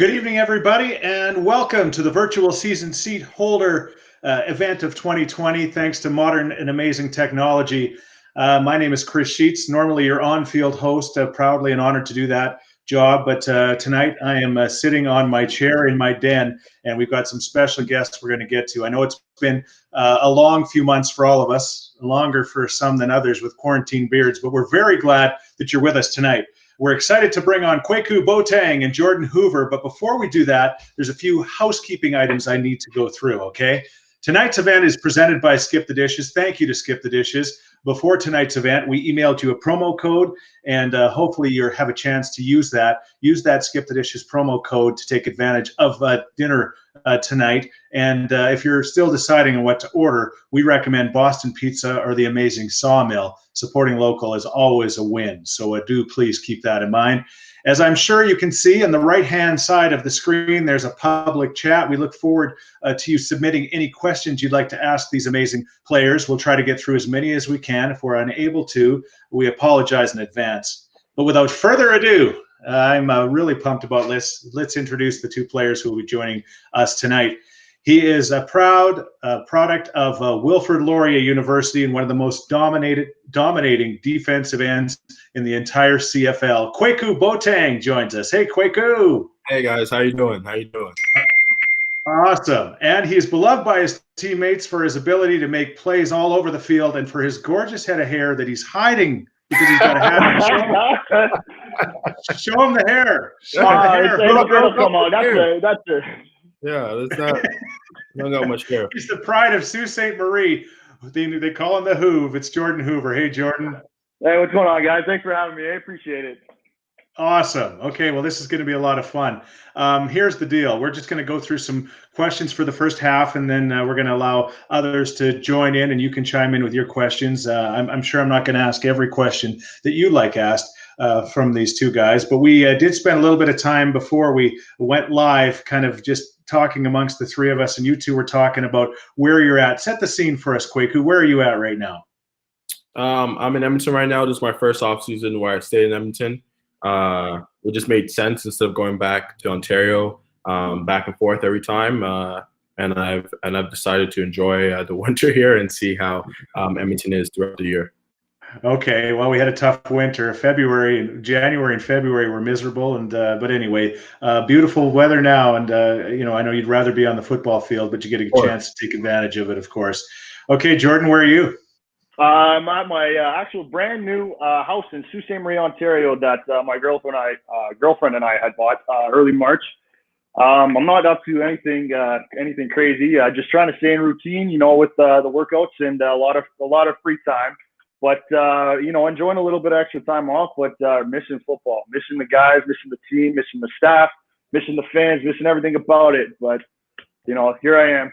Good evening, everybody, and welcome to the virtual season seat holder event of 2020, thanks to modern and amazing technology. My name is Chris Scheetz, normally your on-field host, proudly and honored to do that job, but tonight I am sitting on my chair in my den, and we've got some special guests we're going to get to. I know it's been a long few months for all of us, longer for some than others with quarantine beards, but we're very glad that you're with us tonight. We're excited to bring on Kwaku, Boateng, and Jordan Hoover, but before we do that, there's a few housekeeping items I need to go through, okay? Tonight's event is presented by Skip the Dishes. Thank you to Skip the Dishes. Before tonight's event, we emailed you a promo code, and hopefully you have a chance to use that. Use that Skip the Dishes promo code to take advantage of dinner tonight. And if you're still deciding on what to order, we recommend Boston Pizza or the amazing Sawmill. Supporting local is always a win, so do please keep that in mind. As I'm sure you can see on the right-hand side of the screen, there's a public chat. We look forward to you submitting any questions you'd like to ask these amazing players. We'll try to get through as many as we can. If we're unable to, we apologize in advance. But without further ado, I'm really pumped about this. Let's introduce the two players who will be joining us tonight. He is a proud product of Wilfrid Laurier University and one of the most dominating defensive ends in the entire CFL. Kwaku Boateng joins us. Hey, Kwaku. Hey, guys. How you doing? How you doing? Awesome. And he's beloved by his teammates for his ability to make plays all over the field and for his gorgeous head of hair that he's hiding because he's got a hat. Show him the hair. Show him the hair. Come on. That's it. Yeah, that's not. Don't got much hair. He's the pride of Sault Ste. Marie. They call him the Hoover. It's Jordan Hoover. Hey, Jordan. Hey, what's going on, guys? Thanks for having me. I appreciate it. Awesome. Okay, well, this is going to be a lot of fun. Here's the deal. We're just going to go through some questions for the first half, and then we're going to allow others to join in, and you can chime in with your questions. I'm sure I'm not going to ask every question that you like asked from these two guys, but we did spend a little bit of time before we went live kind of just talking amongst the three of us, and you two were talking about where you're at. Set the scene for us, Kwaku. Where are you at right now? I'm in Edmonton right now. This is my first off season where I stayed in Edmonton. It just made sense instead of going back to Ontario, back and forth every time. And I've decided to enjoy the winter here and see how Edmonton is throughout the year. Okay, well, we had a tough winter. January and February were miserable, and but anyway, beautiful weather now. And I know you'd rather be on the football field, but you get a chance to take advantage of it, of course. Okay, Jordan, where are you? I'm at my actual brand new house in Sault Ste. Marie, Ontario that my girlfriend and I had bought early March. I'm not up to anything crazy. Just trying to stay in routine, with the workouts and a lot of free time. But enjoying a little bit of extra time off, but missing football, missing the guys, missing the team, missing the staff, missing the fans, missing everything about it. But here I am.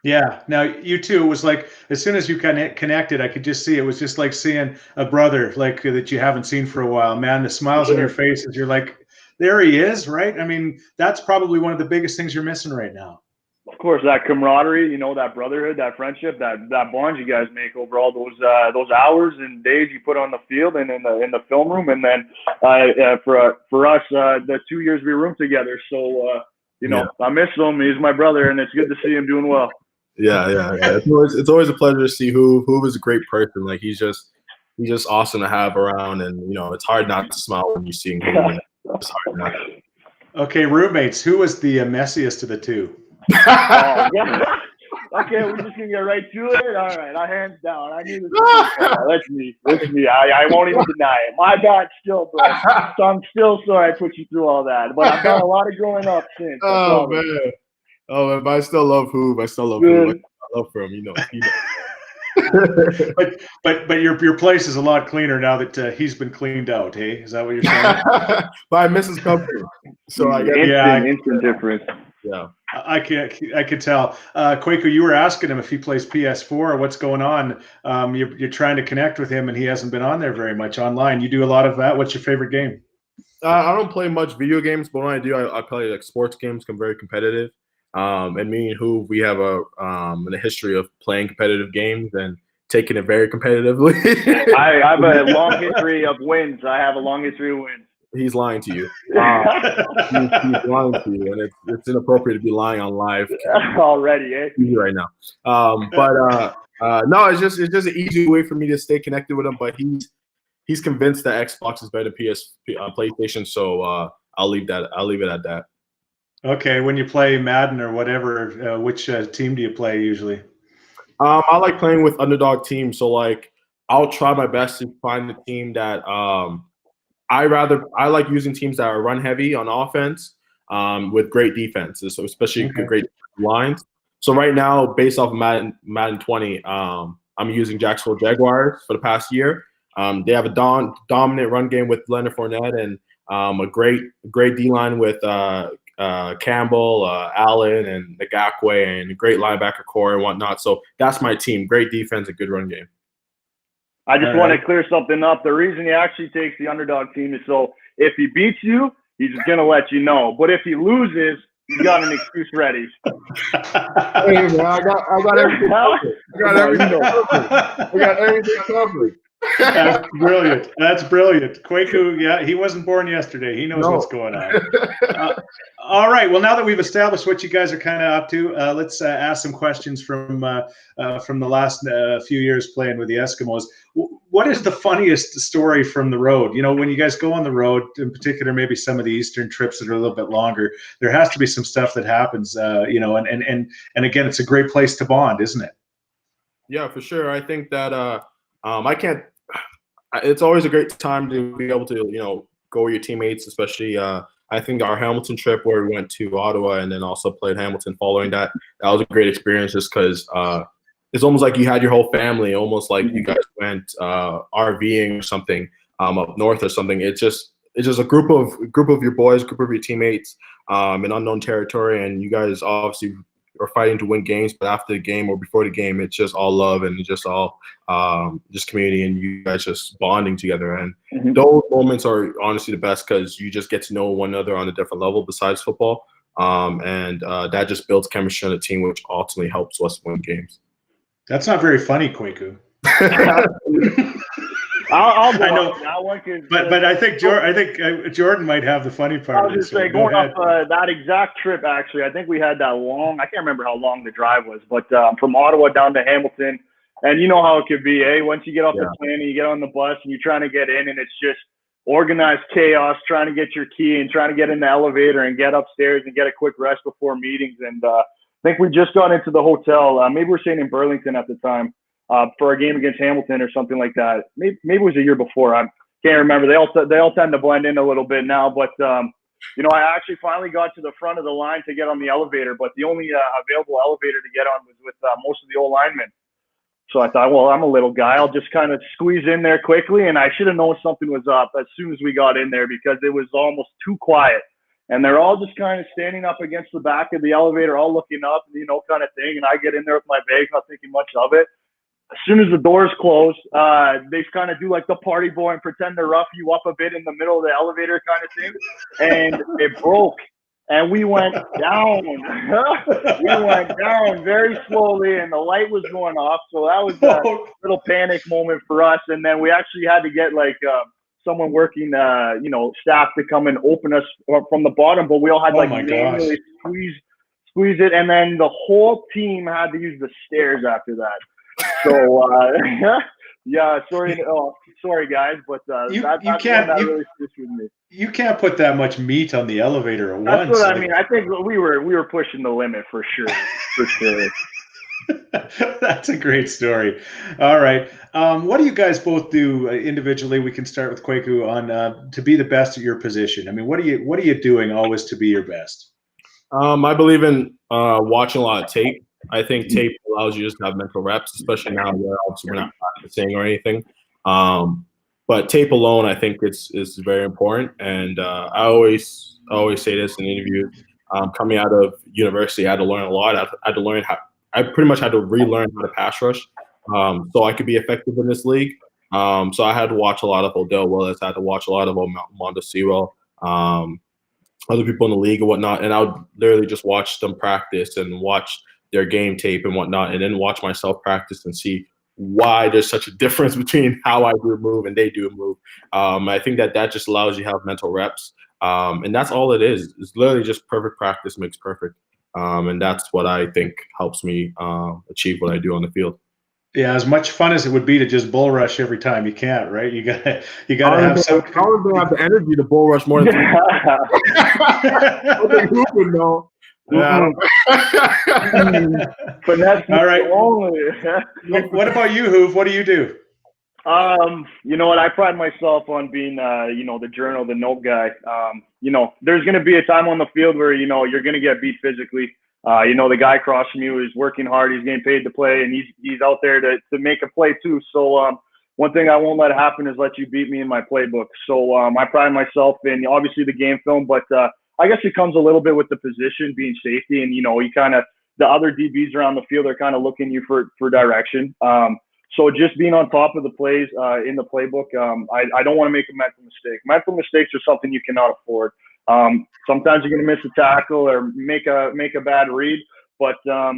Yeah. Now, you two, it was like as soon as you connected, I could just see it was just like seeing a brother like that you haven't seen for a while. Man, the smiles on your faces, you're like, there he is, right? I mean, that's probably one of the biggest things you're missing right now. Of course, that camaraderie, that brotherhood, that friendship, that bond you guys make over all those hours and days you put on the field and in the film room, and then for us, the 2 years we roomed together. So I miss him. He's my brother, and it's good to see him doing well. Yeah. It's always a pleasure to see Hoover is a great person. Like he's just awesome to have around, and it's hard not to smile when you see him. It's hard not to. Okay, roommates, who was the messiest of the two? Oh, yeah. Okay, we're just gonna get right to it. All right, I hands down. I knew this. That's me. I won't even deny it. My bad, still, bro. So I'm still sorry I put you through all that. But I've done a lot of growing up since. Oh man. But I still love Hoover. I still love Hoover. I love him. But your place is a lot cleaner now that he's been cleaned out. Hey, is that what you're saying? But I miss his company. So instant difference. Yeah. I could tell. Kwaku, you were asking him if he plays PS4 or what's going on. You're trying to connect with him, and he hasn't been on there very much online. You do a lot of that. What's your favorite game? I don't play much video games, but when I do, I play like sports games. I'm very competitive. And me and Hoover, we have a history of playing competitive games and taking it very competitively. I have a long history of wins. he's lying to you. He's lying to you, and it's inappropriate to be lying on live already, eh? right now. No, it's just an easy way for me to stay connected with him. But he's convinced that Xbox is better than PlayStation, so I'll leave it at that. Okay, when you play Madden or whatever, which team do you play usually? I like playing with underdog teams, so like I'll try my best to find the team that I like using teams that are run heavy on offense with great defenses, so especially great lines. So right now, based off of Madden 20, I'm using Jacksonville Jaguars for the past year. They have a dominant run game with Leonard Fournette and a great D line with Campbell, Allen, and Ngakwe, and a great linebacker core and whatnot. So that's my team. Great defense, a good run game. I just want to clear something up. The reason he actually takes the underdog team is so if he beats you, he's going to let you know. But if he loses, you got an excuse ready. Hey, man, I got everything covered. I got everything covered. That's brilliant. That's brilliant. Kwaku, yeah, he wasn't born yesterday. He knows what's going on. All right. Well, now that we've established what you guys are kind of up to, let's ask some questions from the last few years playing with the Eskimos. What is the funniest story from the road? You know, when you guys go on the road, in particular, maybe some of the Eastern trips that are a little bit longer, there has to be some stuff that happens, you know, and again, it's a great place to bond, isn't it? Yeah, for sure. I think that it's always a great time to be able to, you know, go with your teammates, especially I think our Hamilton trip where we went to Ottawa and then also played Hamilton following that was a great experience just because it's almost like you had your whole family, almost like you guys went RVing or something up north or something. It's just a group of your boys, group of your teammates in unknown territory, and you guys obviously are fighting to win games, but after the game or before the game, it's just all love and just all just community and you guys just bonding together. And those moments are honestly the best because you just get to know one another on a different level besides football. And that just builds chemistry on the team, which ultimately helps us win games. That's not very funny, Kwaku. I'll go I know, off that one, but I think Jordan might have the funny part. I was just saying, going off that exact trip, actually, I think we had that long. I can't remember how long the drive was, but from Ottawa down to Hamilton, and you know how it could be, eh? Once you get off the plane and you get on the bus and you're trying to get in, and it's just organized chaos, trying to get your key and trying to get in the elevator and get upstairs and get a quick rest before meetings. And I think we just got into the hotel. Maybe we're staying in Burlington at the time. For a game against Hamilton or something like that. Maybe it was a year before. I can't remember. They all tend to blend in a little bit now. But you know, I actually finally got to the front of the line to get on the elevator, but the only available elevator to get on was with most of the old linemen. So I thought, well, I'm a little guy. I'll just kind of squeeze in there quickly. And I should have known something was up as soon as we got in there because it was almost too quiet. And they're all just kind of standing up against the back of the elevator, all looking up, you know, kind of thing. And I get in there with my bag, not thinking much of it. As soon as the doors close, they kind of do like the party boy and pretend to rough you up a bit in the middle of the elevator kind of thing. And it broke. And we went down. We went down very slowly, and the light was going off. So that was a little panic moment for us. And then we actually had to get like someone working, you know, staff to come and open us from the bottom. But we all had like manually squeeze it. And then the whole team had to use the stairs after that. So yeah, sorry guys, but that's one that really sticks with me. You can't put that much meat on the elevator at once. That's what I mean. I think we were pushing the limit for sure. For sure. That's a great story. All right, what do you guys both do individually? We can start with Kwaku on to be the best at your position. I mean, what are you doing always to be your best? I believe in watching a lot of tape. I think tape allows you just to have mental reps, especially now where obviously we're not practicing or anything. But tape alone, I think is very important. And I always say this in interviews. Coming out of university, I had to learn a lot. I had to learn I pretty much had to relearn how to pass rush, so I could be effective in this league. So I had to watch a lot of Odell Willis. I had to watch a lot of Mondo Sewell, other people in the league and whatnot. And I would literally just watch them practice and watch their game tape and whatnot, and then watch myself practice and see why there's such a difference between how I do a move and they do a move. I think that just allows you to have mental reps. And that's all it is. It's literally just perfect practice makes perfect. And that's what I think helps me achieve what I do on the field. Yeah, as much fun as it would be to just bull rush every time, you can't, right? You gotta have some. I don't have the energy to bull rush more than 3 Hoover, no. Yeah. Finesse. All right. Only. What about you, Hoove? What do you do? You know what? I pride myself on being, the journal, the note guy. There's going to be a time on the field where, you're going to get beat physically. The guy across from you is working hard. He's getting paid to play, and he's out there to make a play too. So one thing I won't let happen is let you beat me in my playbook. So I pride myself in obviously the game film, but I guess it comes a little bit with the position being safety, and you kind of the other DBs around the field are kind of looking you for direction. So just being on top of the plays in the playbook, I don't want to make a mental mistake. Mental mistakes are something you cannot afford. Sometimes you're going to miss a tackle or make a bad read, but I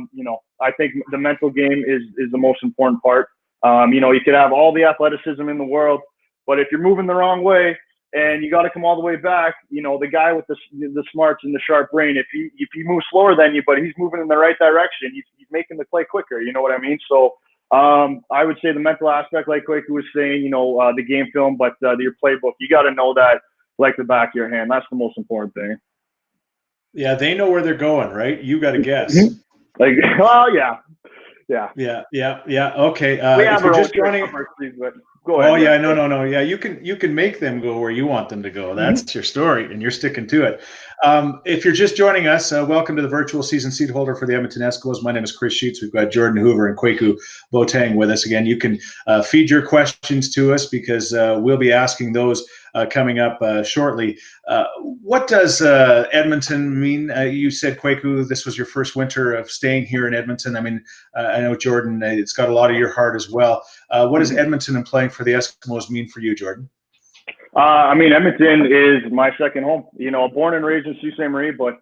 think the mental game is the most important part. You could have all the athleticism in the world, but if you're moving the wrong way and you got to come all the way back, the guy with the smarts and the sharp brain, if he moves slower than you, but he's moving in the right direction, he's making the play quicker. You know what I mean? So I would say the mental aspect, like Kwaku was saying, the game film, but your playbook, you got to know that like the back of your hand. That's the most important thing. Yeah, they know where they're going, right? You got to guess. Mm-hmm. Well, yeah. Okay. We have if you're our just own joining, but go ahead. oh yeah, no. Yeah, you can make them go where you want them to go. That's your story, and you're sticking to it. If you're just joining us, welcome to the virtual season seat holder for the Edmonton Esks. My name is Chris Scheetz. We've got Jordan Hoover and Kwaku Boateng with us again. You can feed your questions to us because we'll be asking those coming up shortly. What does Edmonton mean? You said, Kwaku, this was your first winter of staying here in Edmonton. I mean, I know, Jordan, it's got a lot of your heart as well. What does Edmonton and playing for the Eskimos mean for you, Jordan? Edmonton is my second home. Born and raised in Sault Ste. Marie, but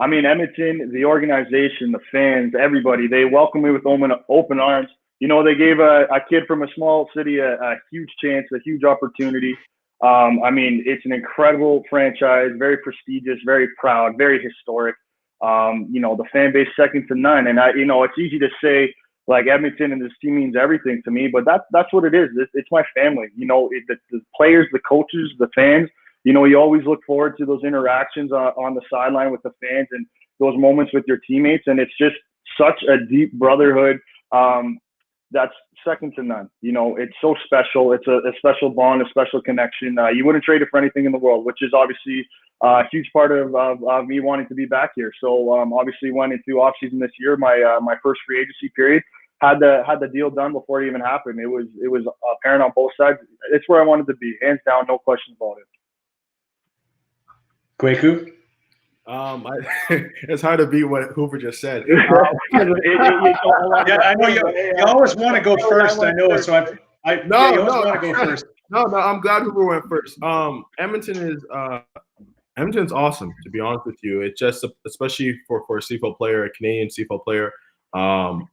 Edmonton, the organization, the fans, everybody, they welcome me with open arms. They gave a kid from a small city a huge chance, a huge opportunity. It's an incredible franchise, very prestigious, very proud, very historic. The fan base second to none. And it's easy to say like Edmonton and this team means everything to me, but that's what it is. It's my family. The players, the coaches, the fans. You always look forward to those interactions on the sideline with the fans and those moments with your teammates. And it's just such a deep brotherhood. That's second to none. It's so special. It's a special bond, a special connection. You wouldn't trade it for anything in the world, which is obviously a huge part of me wanting to be back here. So obviously went into offseason this year, my first free agency period, had the deal done before it even happened. It was apparent on both sides. It's where I wanted to be, hands down, no question about it. Kwaku? It's hard to beat what Hoover just said. Yeah, I know you always want to go first. I know, so you always want to go first. No, I'm glad Hoover went first. Edmonton's awesome, to be honest with you. It's just, especially for a CFL player, a Canadian CFL player.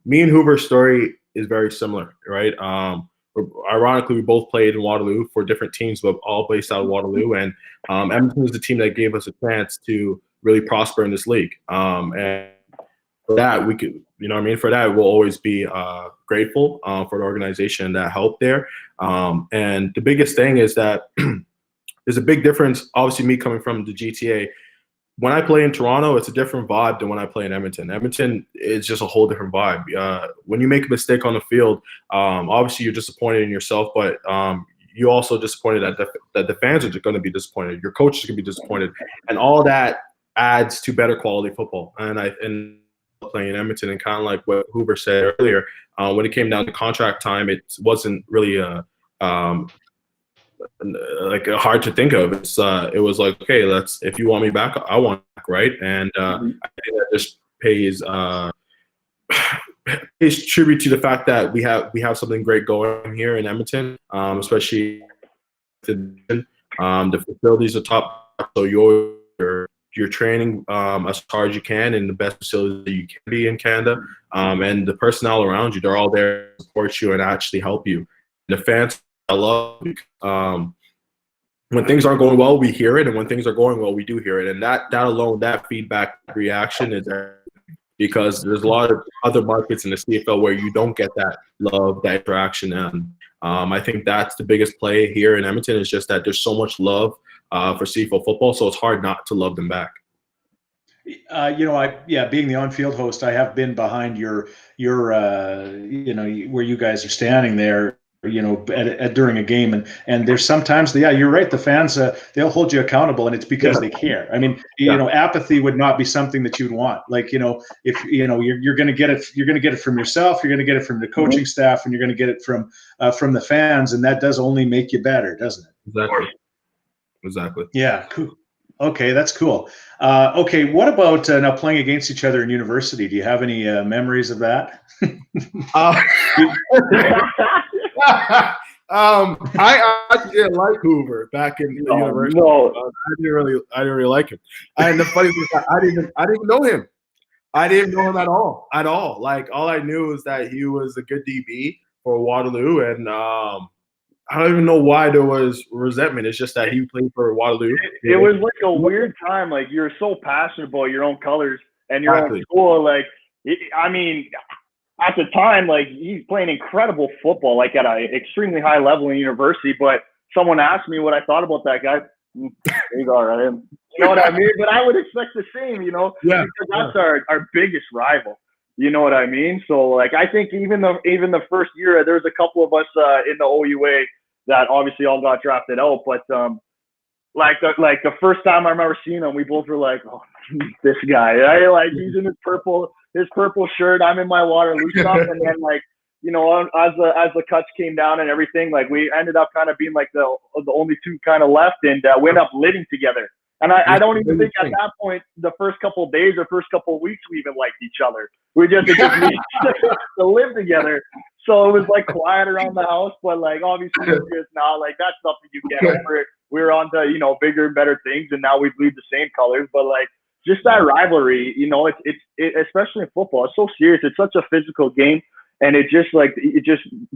Me and Hoover's story is very similar, right? Ironically, we both played in Waterloo for different teams, but all based out of Waterloo. And Edmonton was the team that gave us a chance to really prosper in this league. And for that, we could, for that, we'll always be grateful for the organization that helped there. And the biggest thing is that there's a big difference, obviously, me coming from the GTA. When I play in Toronto, it's a different vibe than when I play in Edmonton. Edmonton is just a whole different vibe. When you make a mistake on the field, obviously you're disappointed in yourself, but you also disappointed that the fans are going to be disappointed. Your coach is going to be disappointed, and all that adds to better quality football. And playing in Edmonton, and kind of like what Hoover said earlier, when it came down to contract time, it wasn't really hard to think of. It was like, okay, if you want me back, I want back, right? And I think that just pays tribute to the fact that we have something great going here in Edmonton, especially the facilities are top. So you're you're training as hard as you can in the best facilities that you can be in Canada, and the personnel around you, they're all there to support you and actually help you. The fans, I love when things aren't going well, we hear it, and when things are going well, we do hear it, and that alone, that feedback reaction is there, because there's a lot of other markets in the CFL where you don't get that love, that interaction, and I think that's the biggest play here in Edmonton, is just that there's so much love for CFL football, so it's hard not to love them back. Being the on-field host, I have been behind your where you guys are standing there, during a game, and there's sometimes you're right, the fans they'll hold you accountable, and it's because they care. I mean, apathy would not be something that you'd want. Like, if you're going to get it from yourself, you're going to get it from the coaching staff, and you're going to get it from the fans, and that does only make you better, doesn't it? Exactly. Yeah, cool. Okay, that's cool. Okay, what about now playing against each other in university? Do you have any memories of that? I actually didn't like Hoover back in university. No. I didn't really like him. And the funny thing is, I didn't know him. I didn't know him at all. Like, all I knew is that he was a good DB for Waterloo, and I don't even know why there was resentment. It's just that he played for Waterloo. It was like a weird time. Like, you're so passionate about your own colors and your own school. Like, I mean, at the time, like, he's playing incredible football, like at an extremely high level in university. But someone asked me what I thought about that guy. He's all right. You know what I mean? But I would expect the same, because that's our biggest rival. You know what I mean? So, like, I think even the first year, there was a couple of us in the OUA that obviously all got drafted out. But like the first time I remember seeing him, we both were like, "Oh, this guy!" Right? Like, he's in his purple shirt, I'm in my Waterloo stuff, and then, like, as the cuts came down and everything, like, we ended up kind of being like the only two kind of left, and we ended up living together. And I don't even think at that point, the first couple of days or first couple of weeks, we even liked each other. We just needed to live together. So it was like quiet around the house, but like, obviously it's just now, like, that's something you get over it. We were on to, bigger and better things, and now we bleed the same colors. But like, just that rivalry, it's especially in football, it's so serious. It's such a physical game, and it just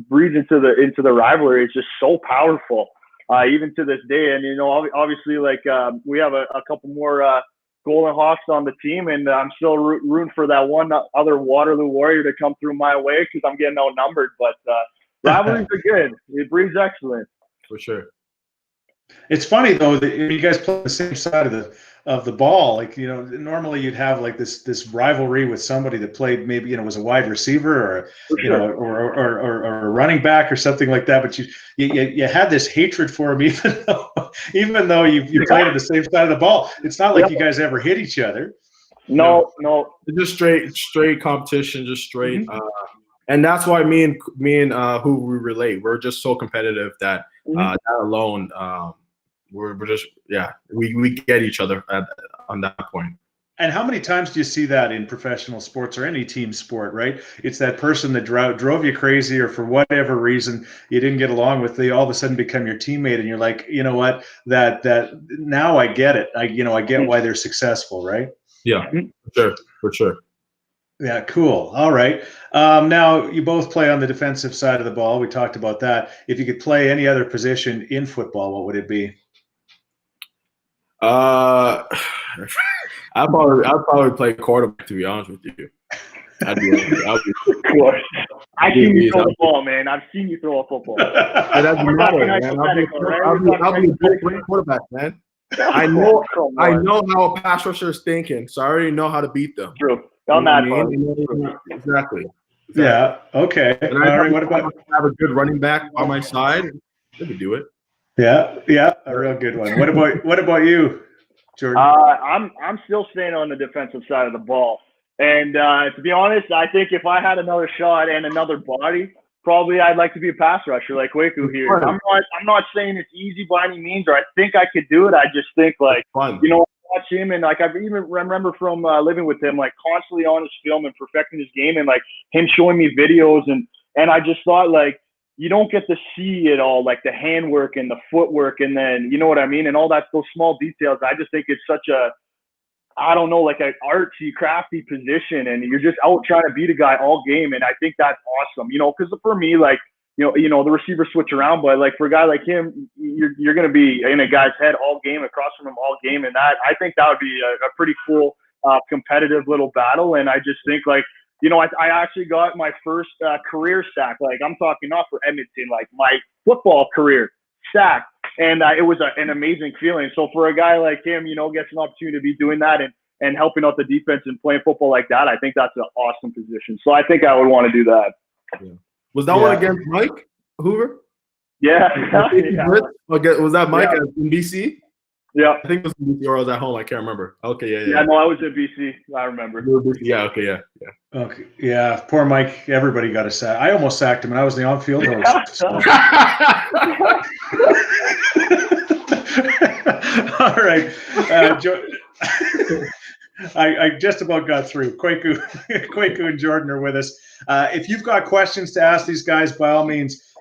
breeds into the rivalry. It's just so powerful. Even to this day. And, obviously, like, we have a couple more Golden Hawks on the team, and I'm still rooting for that one other Waterloo Warrior to come through my way, because I'm getting outnumbered. But rivalries are good. It breeds excellence. For sure. It's funny, though, that you guys play on the same side of the ball. Like, normally you'd have like this rivalry with somebody that played, maybe, was a wide receiver or a running back or something like that. But you had this hatred for him, even though you played on the same side of the ball. It's not like you guys ever hit each other. No. It's just straight competition, just straight. And that's why me and who we relate. We're just so competitive that that alone, we're just we get each other on that point. And how many times do you see that in professional sports or any team sport, right? It's that person that drove you crazy, or for whatever reason you didn't get along with, they all of a sudden become your teammate, and you're like, you know what, that now I get it. I get why they're successful, right? Yeah, for sure. Yeah, cool. All right. Now, you both play on the defensive side of the ball. We talked about that. If you could play any other position in football, what would it be? I'd probably play quarterback, to be honest with you. I've seen you throw the ball, man. I've seen you throw a football. It doesn't matter, man. I'll be a great quarterback, man. I know how a pass rusher is thinking, so I already know how to beat them. True. On that Exactly. Yeah. Okay. And all right. What about have a good running back on my side? They could do it. Yeah. A real good one. What about you, Jordan? I'm still staying on the defensive side of the ball. And to be honest, I think if I had another shot and another body, probably I'd like to be a pass rusher like Kwaku here. I'm not saying it's easy by any means, or I think I could do it. I just think, like, watch him, and like, I even remember from living with him, like, constantly on his film and perfecting his game, and like him showing me videos, and I just thought, like, you don't get to see it all, like the handwork and the footwork, and then, you know what I mean, and all that, those small details. I just think it's such a I don't know, like an artsy, crafty position, and you're just out trying to beat a guy all game. And I think that's awesome, you know, because for me, like, you know, the receivers switch around, but like for a guy like him, you're going to be in a guy's head all game, across from him all game. And that, I think that would be a pretty cool, competitive little battle. And I just think, like, you know, I actually got my first career sack. Like, I'm talking not for Edmonton, like my football career sack. And it was an amazing feeling. So for a guy like him, you know, gets an opportunity to be doing that and helping out the defense and playing football like that, I think that's an awesome position. So I think I would want to do that. Yeah. Was that one against Mike Hoover? Yeah. Was that Mike in BC? Yeah. I think it was in BC or I was at home. I can't remember. Okay, yeah. No, I was in BC. I remember. Yeah, okay, yeah. Okay, yeah. Poor Mike. Everybody got a sack. I almost sacked him, and I was the on-field host. So. All right. I just about got through. Kwaku and Jordan are with us. If you've got questions to ask these guys, by all means,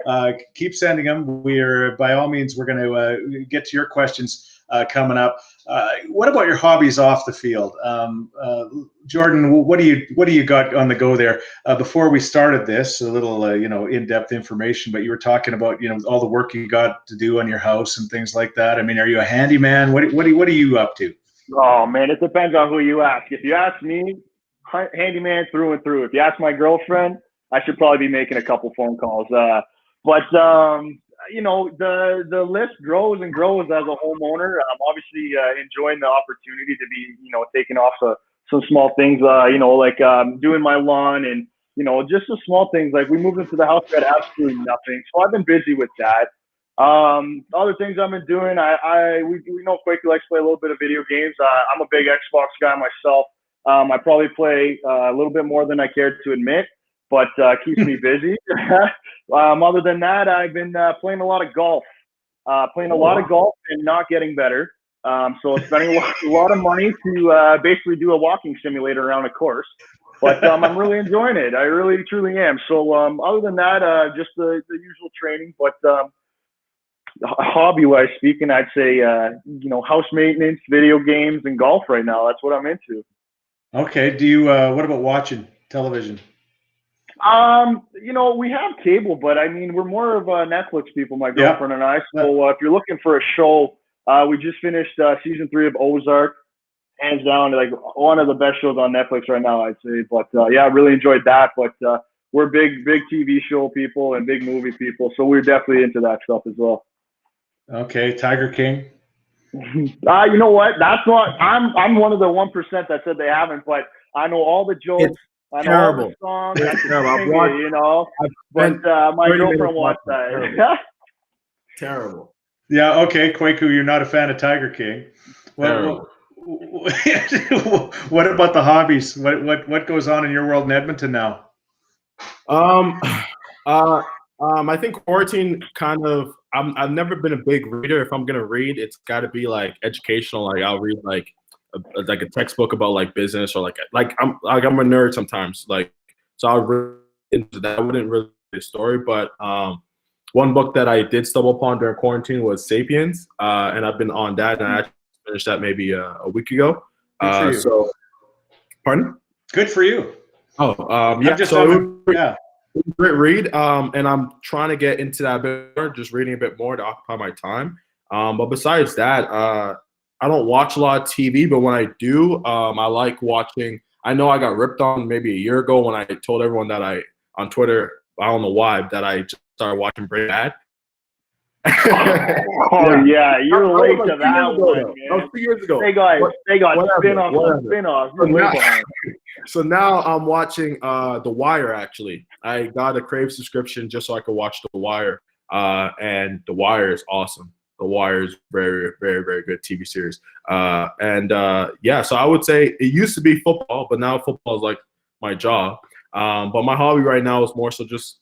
keep sending them. We're going to get to your questions coming up. What about your hobbies off the field? Jordan, what do you got on the go there? Before we started this, a little in-depth information, but you were talking about all the work you got to do on your house and things like that. I mean, are you a handyman? What are you up to? Oh man, it depends on who you ask. If you ask me, handyman through and through. If you ask my girlfriend, I should probably be making a couple phone calls. But you know, the list grows and grows as a homeowner. I'm obviously enjoying the opportunity to be, taking off some small things, like doing my lawn and, just the small things. Like we moved into the house, we had absolutely nothing. So I've been busy with that. Other things I've been doing, we know Kwaku likes to play a little bit of video games. I'm a big Xbox guy myself. I probably play a little bit more than I care to admit, but keeps me busy. Other than that, I've been playing a lot of golf. And not getting better. So spending a lot of money to basically do a walking simulator around a course. But I'm really enjoying it. I really, truly am. So other than that, just the usual training. But hobby-wise speaking, I'd say, house maintenance, video games, and golf right now. That's what I'm into. Okay. Do you, what about watching television? We have cable, but I mean, we're more of Netflix people, my girlfriend and I. So if you're looking for a show, we just finished season 3 of Ozark, hands down, like one of the best shows on Netflix right now, I'd say. But I really enjoyed that. But we're big TV show people and big movie people, so we're definitely into that stuff as well. Okay, Tiger King. You know what? That's not. I'm one of the 1% that said they haven't, but I know all the jokes. I know all the songs. It's terrible. But my girlfriend watched that. Terrible. Yeah. Okay, Kwaku, you're not a fan of Tiger King. What about the hobbies? What goes on in your world in Edmonton now? I think quarantine kind of. I've never been a big reader. If I'm gonna read, it's got to be like educational. Like I'll read like a textbook about like business or like I'm a nerd sometimes. Like so I'll read into that. I wouldn't really read a story, but one book that I did stumble upon during quarantine was *Sapiens*, and I've been on that, and I actually finished that maybe a week ago. So, pardon? Good for you. Oh, yeah. Great read, and I'm trying to get into that a bit more, just reading a bit more to occupy my time. But besides that, I don't watch a lot of TV, but when I do, I like watching. I know I got ripped on maybe a year ago when I told everyone that on Twitter, I don't know why, that I just started watching Breaking Bad. Yeah, you're late to that one. That was 2 years ago. They got spin-off. So now I'm watching The Wire, actually. I got a Crave subscription just so I could watch The Wire. And The Wire is awesome. The Wire is very, very, very good TV series. So I would say it used to be football, but now football is like my job. But my hobby right now is more so just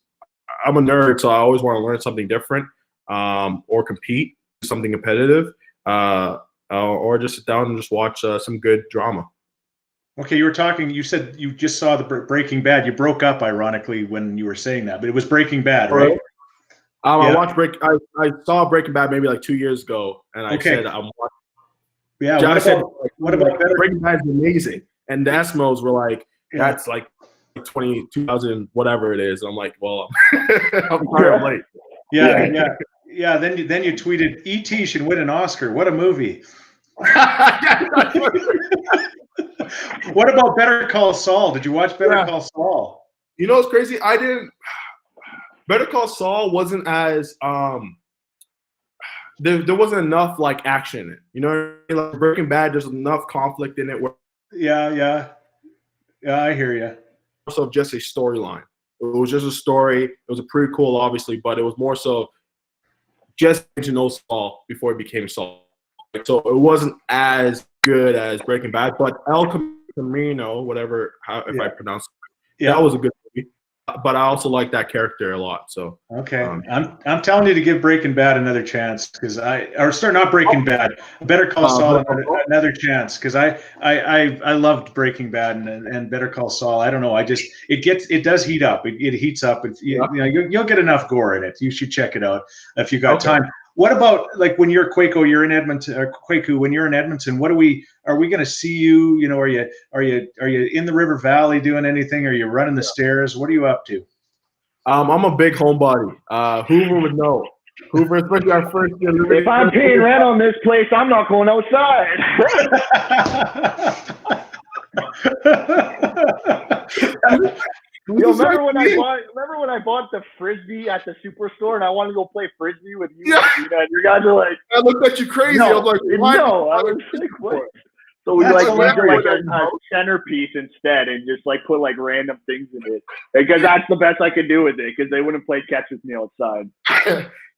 I'm a nerd, so I always want to learn something different or compete, something competitive, or just sit down and just watch some good drama. Okay, you said you just saw the Breaking Bad. You broke up, ironically, when you were saying that, but it was Breaking Bad, right? I watched I saw Breaking Bad maybe like 2 years ago, and I said I'm watching. Yeah. Josh said, what about better? Breaking Bad is amazing, and the Eskimos were like, Yeah. that's like 2000 whatever it is. I'm like, well, I'm sorry, I'm late. Yeah. Then you tweeted, E.T. should win an Oscar. What a movie. What about Better Call Saul? Did you watch Better Call Saul? You know what's crazy? I didn't. Better Call Saul wasn't as there wasn't enough like action in it. You know, like Breaking Bad, there's enough conflict in it. Where Yeah, I hear you. Also, just a storyline. It was just a story. It was a prequel, obviously, but it was more so just to know Saul before he became Saul. So it wasn't as good as Breaking Bad, but El Camino, whatever, if I pronounce it, that was a good movie. But I also like that character a lot. So okay, I'm telling you to give Breaking Bad another chance because not Breaking Bad, Better Call Saul another chance because I loved Breaking Bad and Better Call Saul. I don't know, it does heat up. It heats up. You'll get enough gore in it. You should check it out if you got time. What about like when you're Kwaku, you're in Edmonton, or Kwaku, when you're in Edmonton, are we going to see you? You know, are you in the River Valley doing anything? Are you running the stairs? What are you up to? I'm a big homebody. Hoover would know. Hoover, especially our first year. If I'm paying rent on this place, I'm not going outside. Yo, remember when I bought the frisbee at the superstore and I wanted to go play frisbee with you? Yeah. And you guys are like, I looked at you crazy. No, I was like, what? No, I was like, what? So we like a centerpiece instead and just like put like random things in it because that's the best I could do with it because they wouldn't play catch with me outside.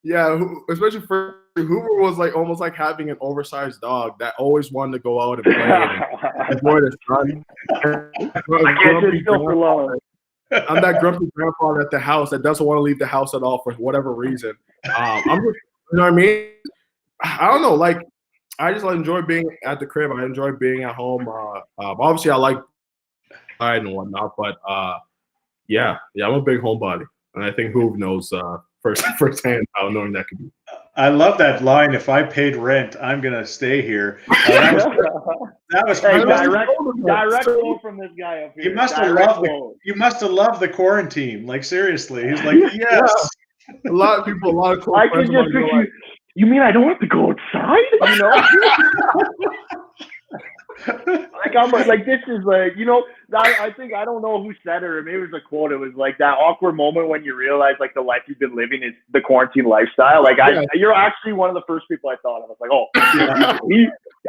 Yeah, especially for Hoover was like almost like having an oversized dog that always wanted to go out and play and enjoy the sun. I can't sit still for long. I'm that grumpy grandfather at the house that doesn't want to leave the house at all for whatever reason. I'm just, you know what I mean? I don't know. Like, I just enjoy being at the crib. I enjoy being at home. Obviously, I like side and whatnot, but yeah, I'm a big homebody, and I think Hoove knows firsthand how annoying that could be. I love that line. If I paid rent, I'm gonna stay here. That was direct quote from this guy up here. You must have loved the quarantine. Like seriously, he's like, yes. A lot of close I can just picture you. You mean I don't have to go outside? You know. Like this is like, you know, I think I don't know who said it or maybe it was a quote. It was like that awkward moment when you realize like the life you've been living is the quarantine lifestyle. Like you're actually one of the first people I thought of. I was like, oh,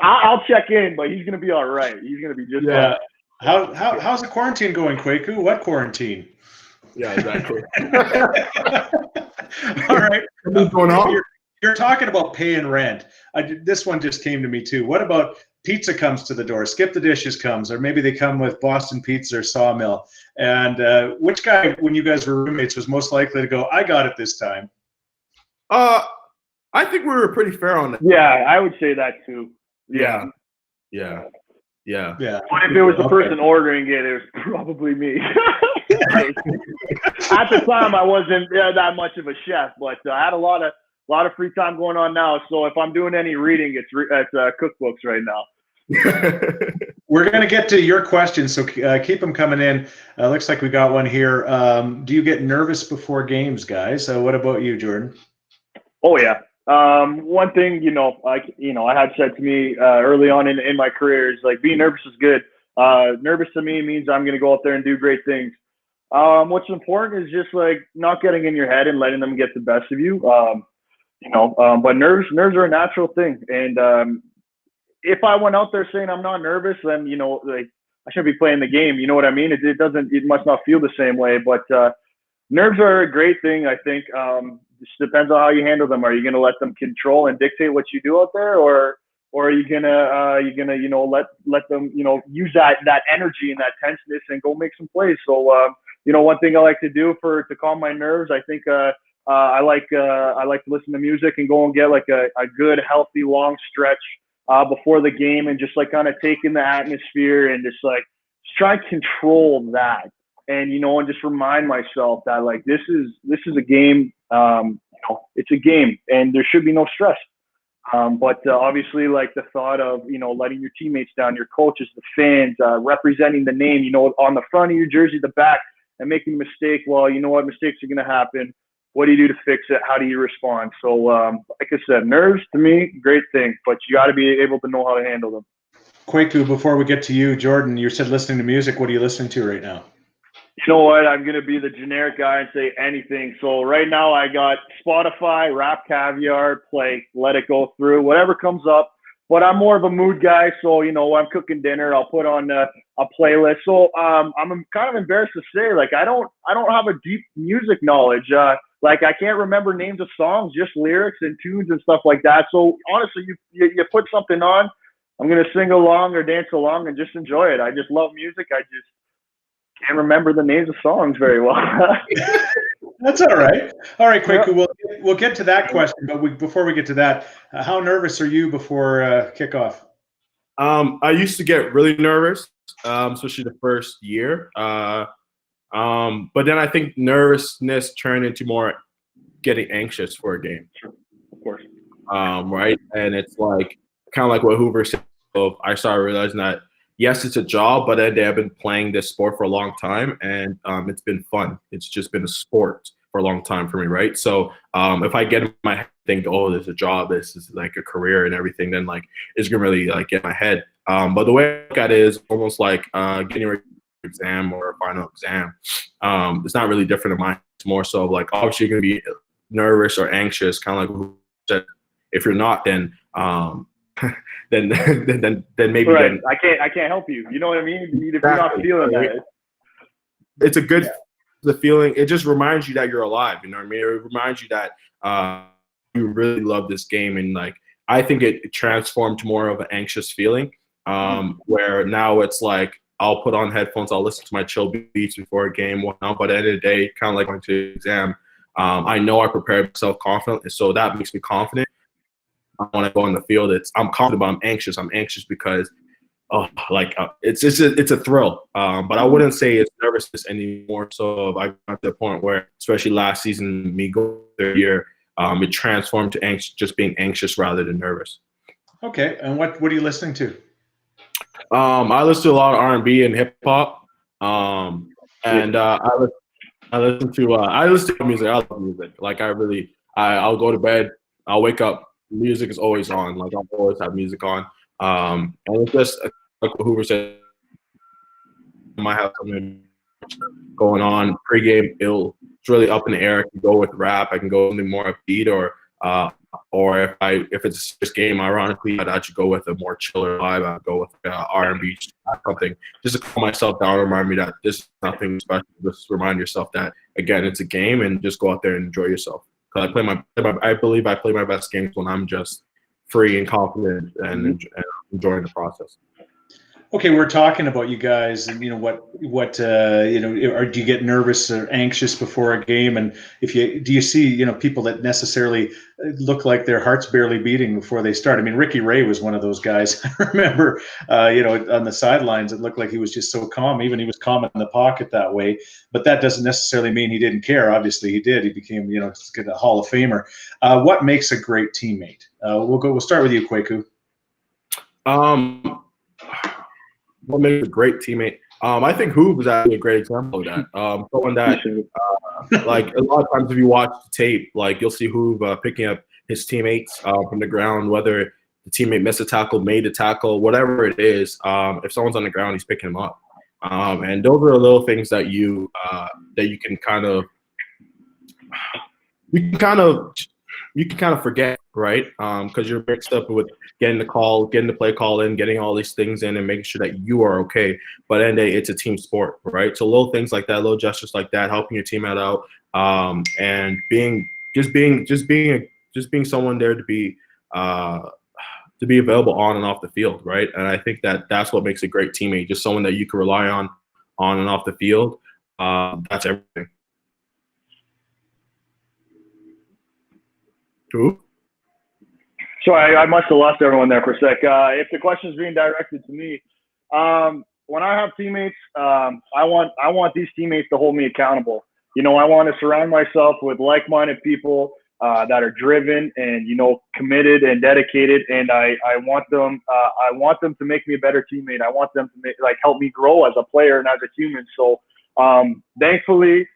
I'll check in, but he's gonna be all right. He's gonna be just fine. How's the quarantine going, Kwaku? What quarantine? Yeah, exactly. All right. What's going on? You're talking about paying rent. This one just came to me too. What about pizza comes to the door? Skip the Dishes comes, or maybe they come with Boston Pizza or Sawmill. And which guy, when you guys were roommates, was most likely to go, I got it this time? I think we were pretty fair on that. Yeah, I would say that too. Yeah. But if it was the person ordering it, it was probably me. At the time, I wasn't that much of a chef, but I had a lot of free time going on now. So if I'm doing any reading, it's cookbooks right now. We're going to get to your questions, so keep them coming in. Looks like we got one here. Do you get nervous before games, guys? What about you, Jordan? Oh yeah. One thing, I had said to me early on in my career is like being nervous is good. Nervous to me means I'm going to go out there and do great things. What's important is just like not getting in your head and letting them get the best of you. But nerves are a natural thing. And if I went out there saying I'm not nervous, then, like I shouldn't be playing the game. You know what I mean? It must not feel the same way, but nerves are a great thing. I think just depends on how you handle them. Are you going to let them control and dictate what you do out there, or are you gonna let them use that energy and that tenseness and go make some plays? So one thing I like to do to calm my nerves, I think I like to listen to music and go and get like a good healthy long stretch before the game and just like kind of take in the atmosphere and just try and control that. And, and just remind myself that like, this is a game, it's a game and there should be no stress. But obviously, like the thought of, letting your teammates down, your coaches, the fans, representing the name, on the front of your jersey, the back, and making a mistake. Well, you know what? Mistakes are going to happen. What do you do to fix it? How do you respond? So, like I said, nerves to me, great thing, but you got to be able to know how to handle them. Kwaku, before we get to you, Jordan, you said listening to music. What are you listening to right now? You know what? I'm going to be the generic guy and say anything. So right now I got Spotify, Rap Caviar, play, let it go through, whatever comes up. But I'm more of a mood guy. So, I'm cooking dinner, I'll put on a playlist. So I'm kind of embarrassed to say, like, I don't have a deep music knowledge. Like, I can't remember names of songs, just lyrics and tunes and stuff like that. So honestly, you put something on, I'm going to sing along or dance along and just enjoy it. I just love music. I just can't remember the names of songs very well. That's all right. All right, Kwaku, we'll get to that question, but before we get to that, how nervous are you before kickoff? I used to get really nervous, especially the first year. But then I think nervousness turned into more getting anxious for a game. Of course. Right? And it's like kind of like what Hoover said. So I started realizing that, yes, it's a job, but I've been playing this sport for a long time, and it's been fun. It's just been a sport for a long time for me, right? So if I get in my head, think, oh, there's a job, this is like a career and everything, then like it's gonna really like get in my head. But the way I look at it is almost like getting ready for an exam or a final exam. It's not really different in mine. It's more so like obviously you're gonna be nervous or anxious, kind of like who said. If you're not, then then maybe right. then I can't help you. You know what I mean? If you're not feeling that, it's a good the feeling. It just reminds you that you're alive. You know what I mean? It reminds you that you really love this game, and like I think it transformed to more of an anxious feeling, where now it's like I'll put on headphones, I'll listen to my chill beats before a game, whatnot. But at the end of the day, kind of like going to the exam, I know I prepared myself confidently, so that makes me confident. When I go on the field, I'm confident, but I'm anxious. I'm anxious because, it's a thrill. But I wouldn't say it's nervousness anymore. So I got to the point where, especially last season, me going third year, it transformed to just being anxious rather than nervous. Okay, and what are you listening to? I listen to a lot of R&B and hip hop, and I listen to music. I love music. Like I'll go to bed, I'll wake up. Music is always on. Like I'll always have music on. And it's just like what Hoover said, I might have something going on pregame. It's really up in the air. I can go with rap. I can go something more upbeat, or if it's a serious game, ironically, I'd actually go with a more chiller vibe. I'd go with R&B, something just to calm myself down, remind me that this is nothing special. Just remind yourself that again, it's a game, and just go out there and enjoy yourself. I believe I play my best games when I'm just free and confident and enjoying the process. Okay, we're talking about you guys, and what or do you get nervous or anxious before a game? And do you see people that necessarily look like their heart's barely beating before they start? I mean, Ricky Ray was one of those guys. I remember, on the sidelines, it looked like he was just so calm. Even he was calm in the pocket that way. But that doesn't necessarily mean he didn't care. Obviously, he did. He became, a Hall of Famer. What makes a great teammate? We'll start with you, Kwaku. What makes a great teammate? I think Hoover is actually a great example of that. Someone that, like a lot of times if you watch the tape, like you'll see Hoover picking up his teammates from the ground, whether the teammate missed a tackle, made a tackle, whatever it is. If someone's on the ground, he's picking them up. And those are the little things that you can kind of forget, right? Because you're mixed up with getting the play call in, getting all these things in, and making sure that you are okay. But at the end of the day, it's a team sport, right? So little things like that, little gestures like that, helping your teammate out, and being someone there to be available on and off the field, right? And I think that's what makes a great teammate, just someone that you can rely on and off the field. That's everything. Who? So I must have lost everyone there for a sec. If the question is being directed to me, when I have teammates, I want these teammates to hold me accountable. I want to surround myself with like-minded people that are driven and, committed and dedicated. And I want them to make me a better teammate. I want them to help me grow as a player and as a human. So thankfully,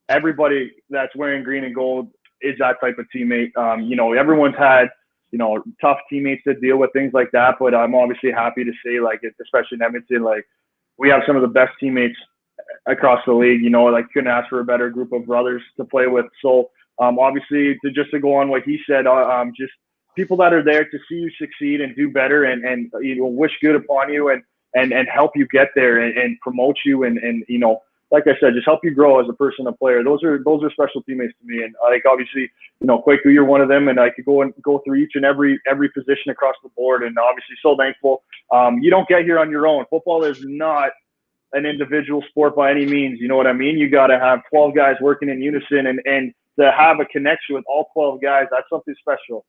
everybody that's wearing green and gold is that type of teammate. Everyone's had, tough teammates to deal with things like that, but I'm obviously happy to say, especially in Edmonton, we have some of the best teammates across the league. Couldn't ask for a better group of brothers to play with. So obviously, to go on what he said, just people that are there to see you succeed and do better and wish good upon you and help you get there and promote you and like I said, just help you grow as a person, a player. Those are special teammates to me. And obviously, Kwaku, you're one of them, and I could go through each and every position across the board. And obviously, so thankful. You don't get here on your own. Football is not an individual sport by any means. You know what I mean? You got to have 12 guys working in unison, and to have a connection with all 12 guys, that's something special.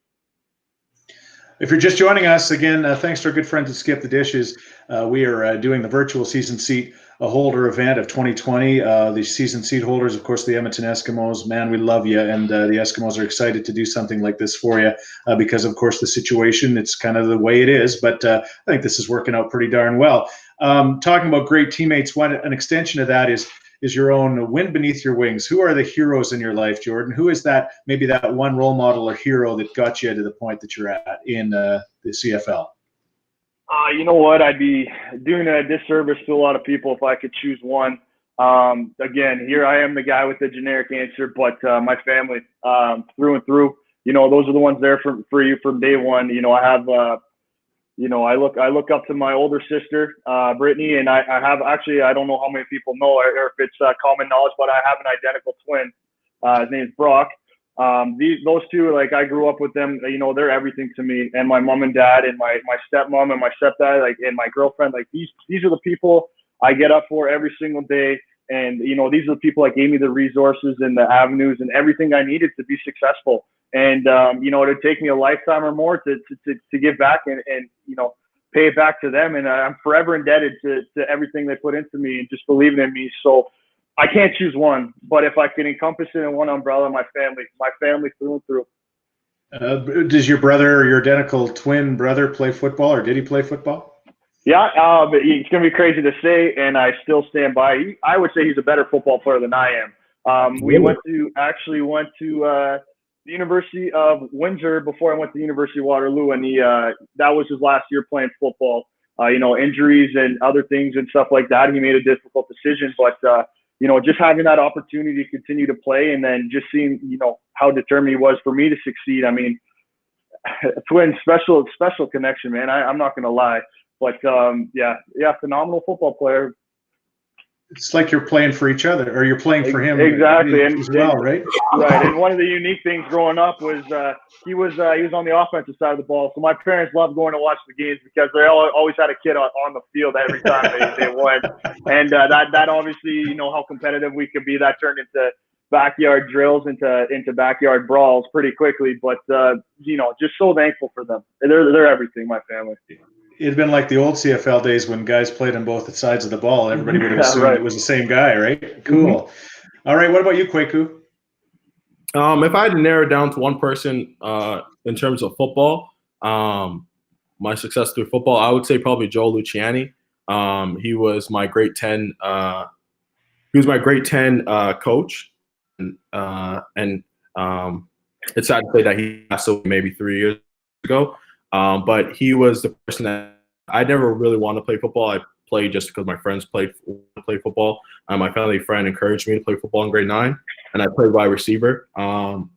If you're just joining us, again, thanks to our good friends at Skip the Dishes. We are doing the virtual season seat holder event of 2020. The season seat holders, of course, the Edmonton Eskimos. Man, we love you, and the Eskimos are excited to do something like this for you because, of course, the situation, it's kind of the way it is, but I think this is working out pretty darn well. Talking about great teammates, an extension of that is your own wind beneath your wings. Who are the heroes in your life, Jordan? Who is that, maybe that one role model or hero that got you to the point that you're at in the CFL? You know what? I'd be doing a disservice to a lot of people if I could choose one. Again, here I am, the guy with the generic answer, but my family, through and through, those are the ones there for you from day one. I have, I look up to my older sister, Brittany, and I have actually, I don't know how many people know or if it's common knowledge, but I have an identical twin. His name is Brock. Those two, I grew up with them, they're everything to me, and my mom and dad and my stepmom and my stepdad, and my girlfriend, these are the people I get up for every single day. And, these are the people that gave me the resources and the avenues and everything I needed to be successful. And, it'd take me a lifetime or more to give back and pay it back to them. And I'm forever indebted to everything they put into me and just believing in me. So I can't choose one, but if I can encompass it in one umbrella, my family through and through. Does your brother or your identical twin brother play football, or did he play football? Yeah, but it's going to be crazy to say, and I still stand by. I would say he's a better football player than I am. We went to the University of Windsor before I went to the University of Waterloo, and that was his last year playing football. Injuries and other things and stuff like that. He made a difficult decision, but just having that opportunity to continue to play, and then just seeing how determined he was for me to succeed. I mean, twin, special connection, man. I'm not going to lie. But, phenomenal football player. It's like you're playing for each other, or you're playing for him exactly as well, right? Right. And one of the unique things growing up was he was on the offensive side of the ball. So my parents loved going to watch the games because they always had a kid on the field every time they won. And that obviously, how competitive we could be. That turned into backyard drills, into backyard brawls pretty quickly. But just so thankful for them. They're everything, my family. It'd been like the old CFL days when guys played on both sides of the ball. Everybody would have assumed it was the same guy, right? Cool. Mm-hmm. All right. What about you, Kwaku? If I had to narrow it down to one person in terms of football, my success through football, I would say probably Joe Luciani. He was my grade 10. He was my grade 10 coach, and it's sad to say that he passed away maybe 3 years ago. But he was the person that I never really wanted to play football. I played just because my friends played football. My family friend encouraged me to play football in grade 9, and I played wide receiver. And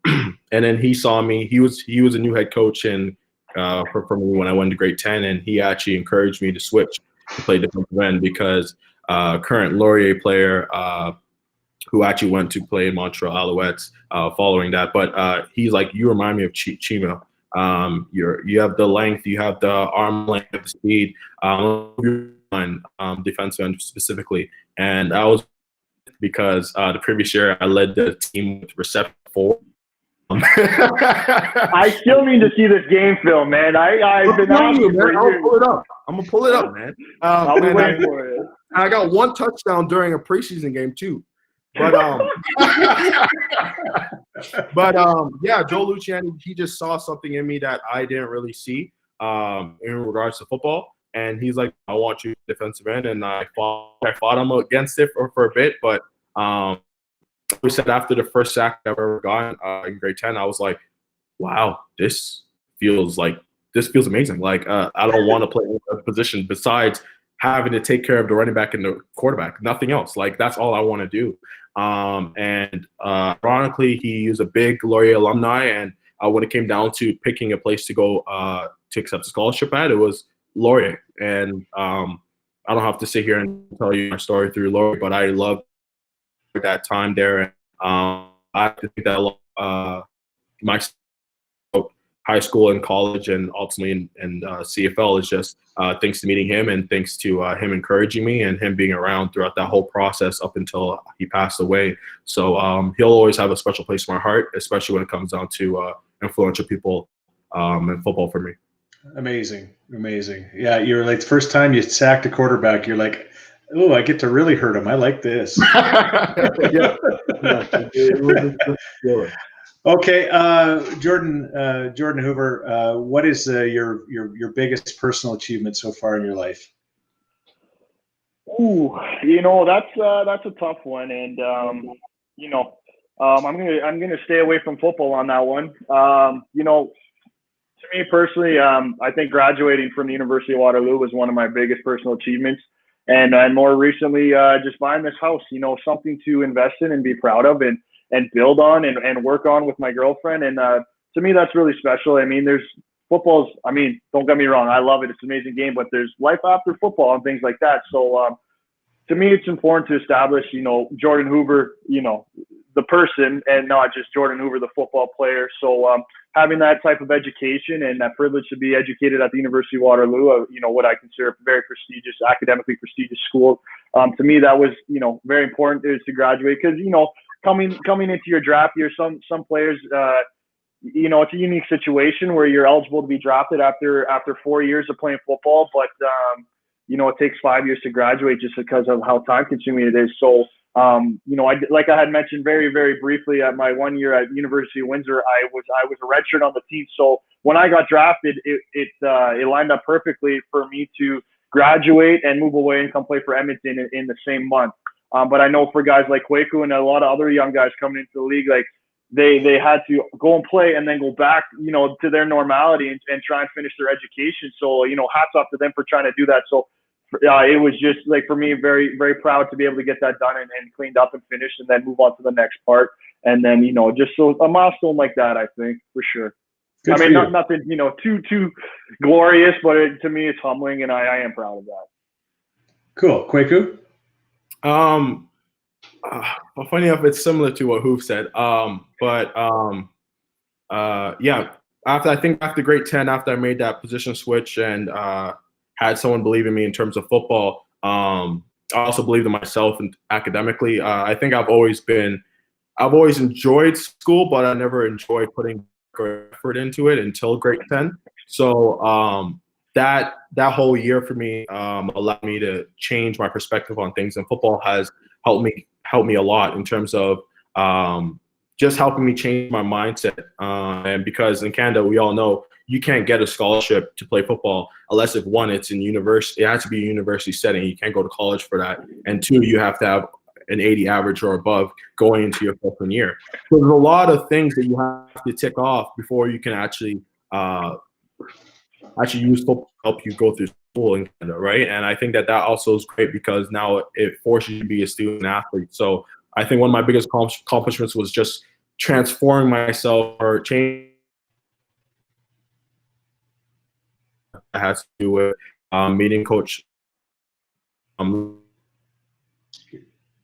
then he saw me. He was a new head coach for me when I went to grade 10, and he actually encouraged me to switch to play defensive end because current Laurier player who actually went to play in Montreal Alouettes following that. But he's like, you remind me of Chima. You have the length, you have the arm length, the speed, defensive end specifically. And I was because the previous year I led the team with reception 4. I still need to see this game film, man. I've been asking for I'll pull it up. I'm gonna pull it up, man. I'll be waiting for it. I got 1 touchdown during a preseason game too. But yeah, Joe Luciani, he just saw something in me that I didn't really see in regards to football. And he's like, I want you defensive end. And I fought him against it for a bit. But we said after the first sack I've ever gotten in grade 10, I was like, wow, this feels amazing. Like, I don't want to play a position besides having to take care of the running back and the quarterback, nothing else. Like, that's all I want to do. And ironically, he is a big Laurier alumni. And when it came down to picking a place to go to accept a scholarship at, it was Laurier. And I don't have to sit here and tell you my story through Laurier, but I loved that time there. And I think that my high school and college and ultimately in CFL is just thanks to meeting him and thanks to him encouraging me and him being around throughout that whole process up until he passed away. So he'll always have a special place in my heart, especially when it comes down to influential people in football for me. Amazing. Yeah, you're like the first time you sacked a quarterback, you're like, oh, I get to really hurt him. I like this. Yeah. Okay, Jordan Hoover, what is your biggest personal achievement so far in your life? Ooh, that's a tough one, and I'm gonna stay away from football on that one. To me personally, I think graduating from the University of Waterloo was one of my biggest personal achievements, and more recently, just buying this house. Something to invest in and be proud of, and build on and work on with my girlfriend. And to me, that's really special. I mean, don't get me wrong, I love it. It's an amazing game, but there's life after football and things like that. So to me, it's important to establish, Jordan Hoover, the person, and not just Jordan Hoover, the football player. So having that type of education and that privilege to be educated at the University of Waterloo, what I consider a very prestigious, academically prestigious school, to me, that was, very important is to graduate because, coming into your draft year, some players, it's a unique situation where you're eligible to be drafted after 4 years of playing football, but it takes 5 years to graduate just because of how time consuming it is. So, like I had mentioned very, very briefly at my 1 year at University of Windsor, I was a redshirt on the team. So when I got drafted, it lined up perfectly for me to graduate and move away and come play for Edmonton in the same month. But I know for guys like Kwaku and a lot of other young guys coming into the league, like they had to go and play and then go back, to their normality and try and finish their education. So, hats off to them for trying to do that. So it was just like, for me, very, very proud to be able to get that done and cleaned up and finished and then move on to the next part. And then, just so a milestone like that, I think for sure. Good, I mean, nothing, too glorious, but to me, it's humbling and I am proud of that. Cool. Kwaku? Funny enough, it's similar to what Hoof said. Yeah, after grade 10, after I made that position switch and had someone believe in me in terms of football, I also believed in myself and academically. I think I've always enjoyed school, but I never enjoyed putting effort into it until grade 10. So that whole year for me allowed me to change my perspective on things, and football has helped me a lot in terms of just helping me change my mindset. And because in Canada, we all know you can't get a scholarship to play football unless if one, it's in university. It has to be a university setting. You can't go to college for that. And two, you have to have an 80 average or above going into your freshman year. So there's a lot of things that you have to tick off before you can actually use football to help you go through school in Canada, right? And I think that also is great because now it forces you to be a student athlete. So I think one of my biggest accomplishments was just transforming myself or changing. That has to do with meeting coach.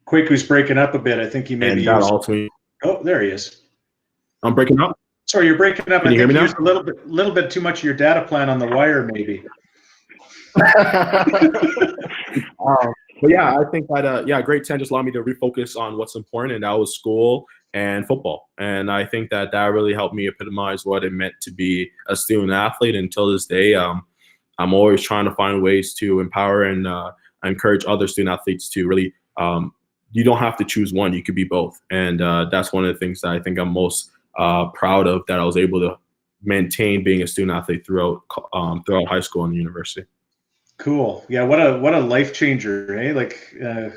Kwaku's breaking up a bit. I think he may be. Oh, there he is. I'm breaking up. Sorry, you're breaking up. Can you hear me now? A little bit too much of your data plan on the wire, maybe. But yeah, I think that grade 10 just allowed me to refocus on what's important, and that was school and football. And I think that really helped me epitomize what it meant to be a student athlete. Until this day, I'm always trying to find ways to empower and encourage other student athletes to really you don't have to choose one. You could be both. And that's one of the things that I think I'm most proud of, that I was able to maintain being a student athlete throughout high school and university. Cool. Yeah. What a life changer, eh? Like,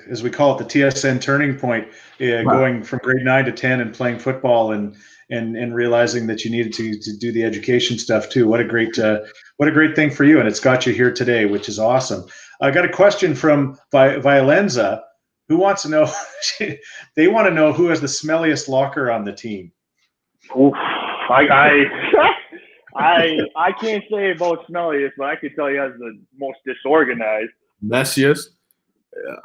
as we call it, the TSN turning point, going from grade 9 to 10 and playing football and realizing that you needed to do the education stuff too. What a great thing for you. And it's got you here today, which is awesome. I got a question from Violenza, who wants to know, they want to know who has the smelliest locker on the team. Oof, I can't say about Smelliest, but I can tell you has the most disorganized. Messiest? Yeah.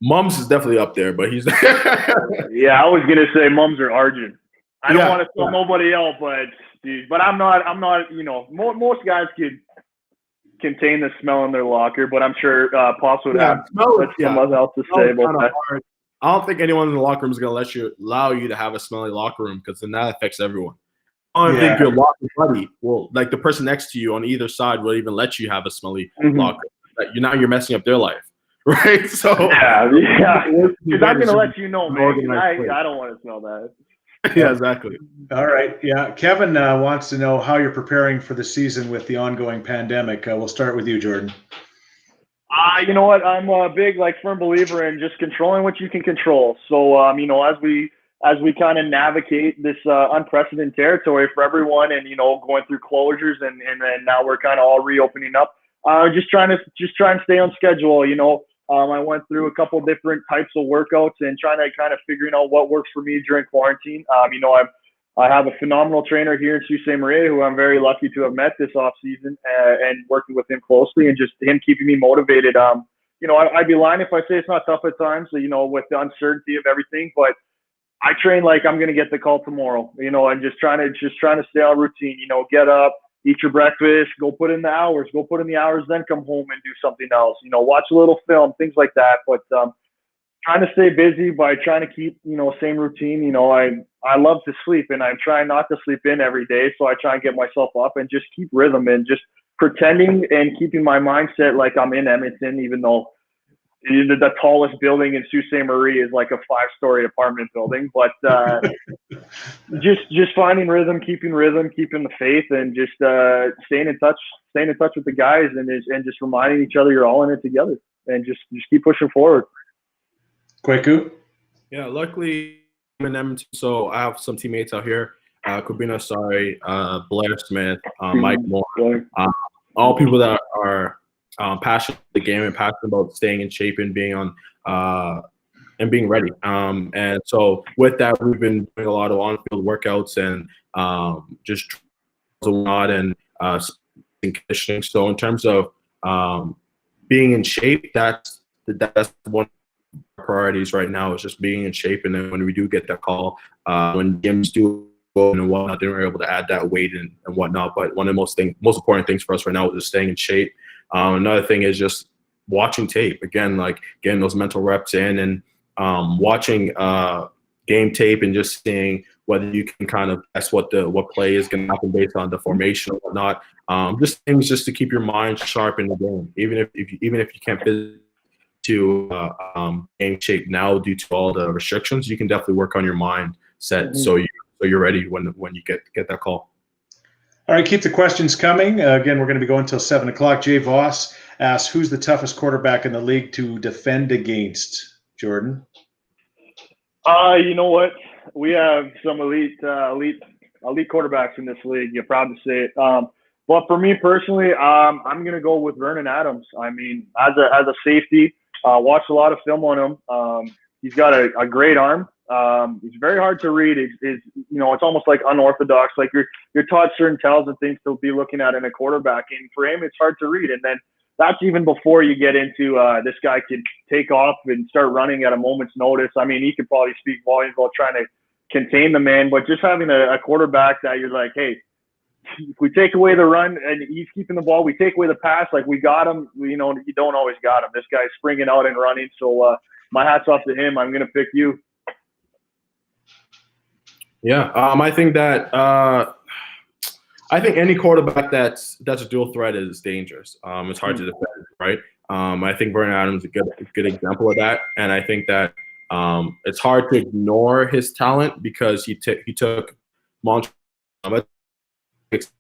Mums is definitely up there, but he's Yeah, I was gonna say Mums or Argent. I don't want to tell nobody else, but I'm not, you know, most guys could contain the smell in their locker, but I'm sure Pops would have someone else to say about that. I don't think anyone in the locker room is going to allow you to have a smelly locker room, because then that affects everyone. I don't think your locker buddy will, like the person next to you on either side, will even let you have a smelly locker. You're messing up their life, right? So yeah, because I'm going to let you know, man. I don't want to smell that. Yeah, exactly. All right. Yeah. Kevin wants to know how you're preparing for the season with the ongoing pandemic. We'll start with you, Jordan. You know what? I'm a big, firm believer in just controlling what you can control. So, you know, as we kind of navigate this unprecedented territory for everyone, and you know, going through closures, and then now we're kind of all reopening up. Just trying to stay on schedule. You know, I went through a couple different types of workouts and trying to kind of figuring out what works for me during quarantine. You know, I have a phenomenal trainer here in Sault Ste. Marie who I'm very lucky to have met this off season, and working with him closely, and just him keeping me motivated. You know, I'd be lying if I say it's not tough at times, you know, with the uncertainty of everything, but I train like I'm going to get the call tomorrow, you know, and just trying to stay on routine, you know, get up, eat your breakfast, go put in the hours, then come home and do something else, you know, watch a little film, things like that. But trying to stay busy by trying to keep, you know, same routine. You know, I love to sleep, and I'm trying not to sleep in every day. So I try and get myself up and just keep rhythm, and just pretending and keeping my mindset like I'm in Edmonton, even though the tallest building in Sault Ste. Marie is like a 5-story apartment building. But just finding rhythm, keeping the faith, and just staying in touch with the guys, and just reminding each other you're all in it together, and just keep pushing forward. Kwaku? Yeah, luckily I'm in Edmonton, so I have some teammates out here. Kubina Sari, Blair Smith, Mike Moore, all people that are passionate about the game and passionate about staying in shape and being on and being ready. And so with that, we've been doing a lot of on-field workouts and just a lot and conditioning. So in terms of being in shape, that's one priorities right now, is just being in shape. And then when we do get that call, when gyms do open and whatnot, then we're able to add that weight and whatnot. But one of the most important things for us right now is just staying in shape. Another thing is just watching tape. Again, like getting those mental reps in, and watching game tape, and just seeing whether you can kind of guess what play is going to happen based on the formation or whatnot. Just things just to keep your mind sharp in the game, even if you can't fit to game shape now due to all the restrictions, you can definitely work on your mindset so you're ready when you get that call. All right, keep the questions coming. Again, we're going to be going until 7 o'clock. Jay Voss asks, who's the toughest quarterback in the league to defend against? Jordan? You know what? We have some elite quarterbacks in this league. You're proud to say it. But for me personally, I'm going to go with Vernon Adams. I mean, as a safety, watched a lot of film on him. He's got a great arm. He's very hard to read. You know, it's almost like unorthodox. Like you're taught certain tells and things to be looking at in a quarterback, and for him, it's hard to read. And then that's even before you get into this guy could take off and start running at a moment's notice. I mean, he could probably speak volumes while trying to contain the man, but just having a quarterback that you're like, hey, if we take away the run and he's keeping the ball, we take away the pass, like we got him. You know, you don't always got him. This guy's springing out and running. So my hat's off to him. I'm going to pick you. Yeah, I think that I think any quarterback that's a dual threat is dangerous. It's hard to defend, right? I think Vernon Adams is a good example of that, and I think that It's hard to ignore his talent because he took Montreal this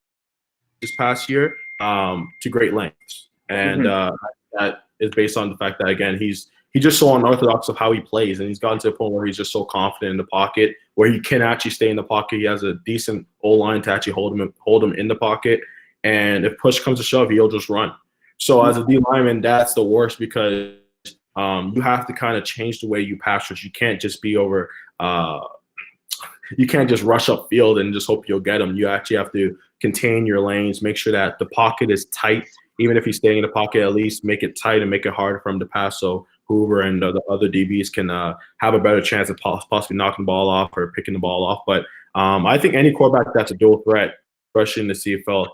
past year to great lengths, and that is based on the fact that, again, he's just so unorthodox of how he plays, and he's gotten to a point where he's just so confident in the pocket, where he can actually stay in the pocket. He has a decent O-line to actually hold him in the pocket, and if push comes to shove, he'll just run. So as a D lineman, that's the worst, because you have to kind of change the way you pass rush. You can't just be over. You can't just rush up field and just hope you'll get him. You actually have to contain your lanes, make sure that the pocket is tight. Even if he's staying in the pocket, at least make it tight and make it hard for him to pass, so Hoover and the other DBs can have a better chance of possibly knocking the ball off or picking the ball off. But I think any quarterback that's a dual threat, especially in the CFL,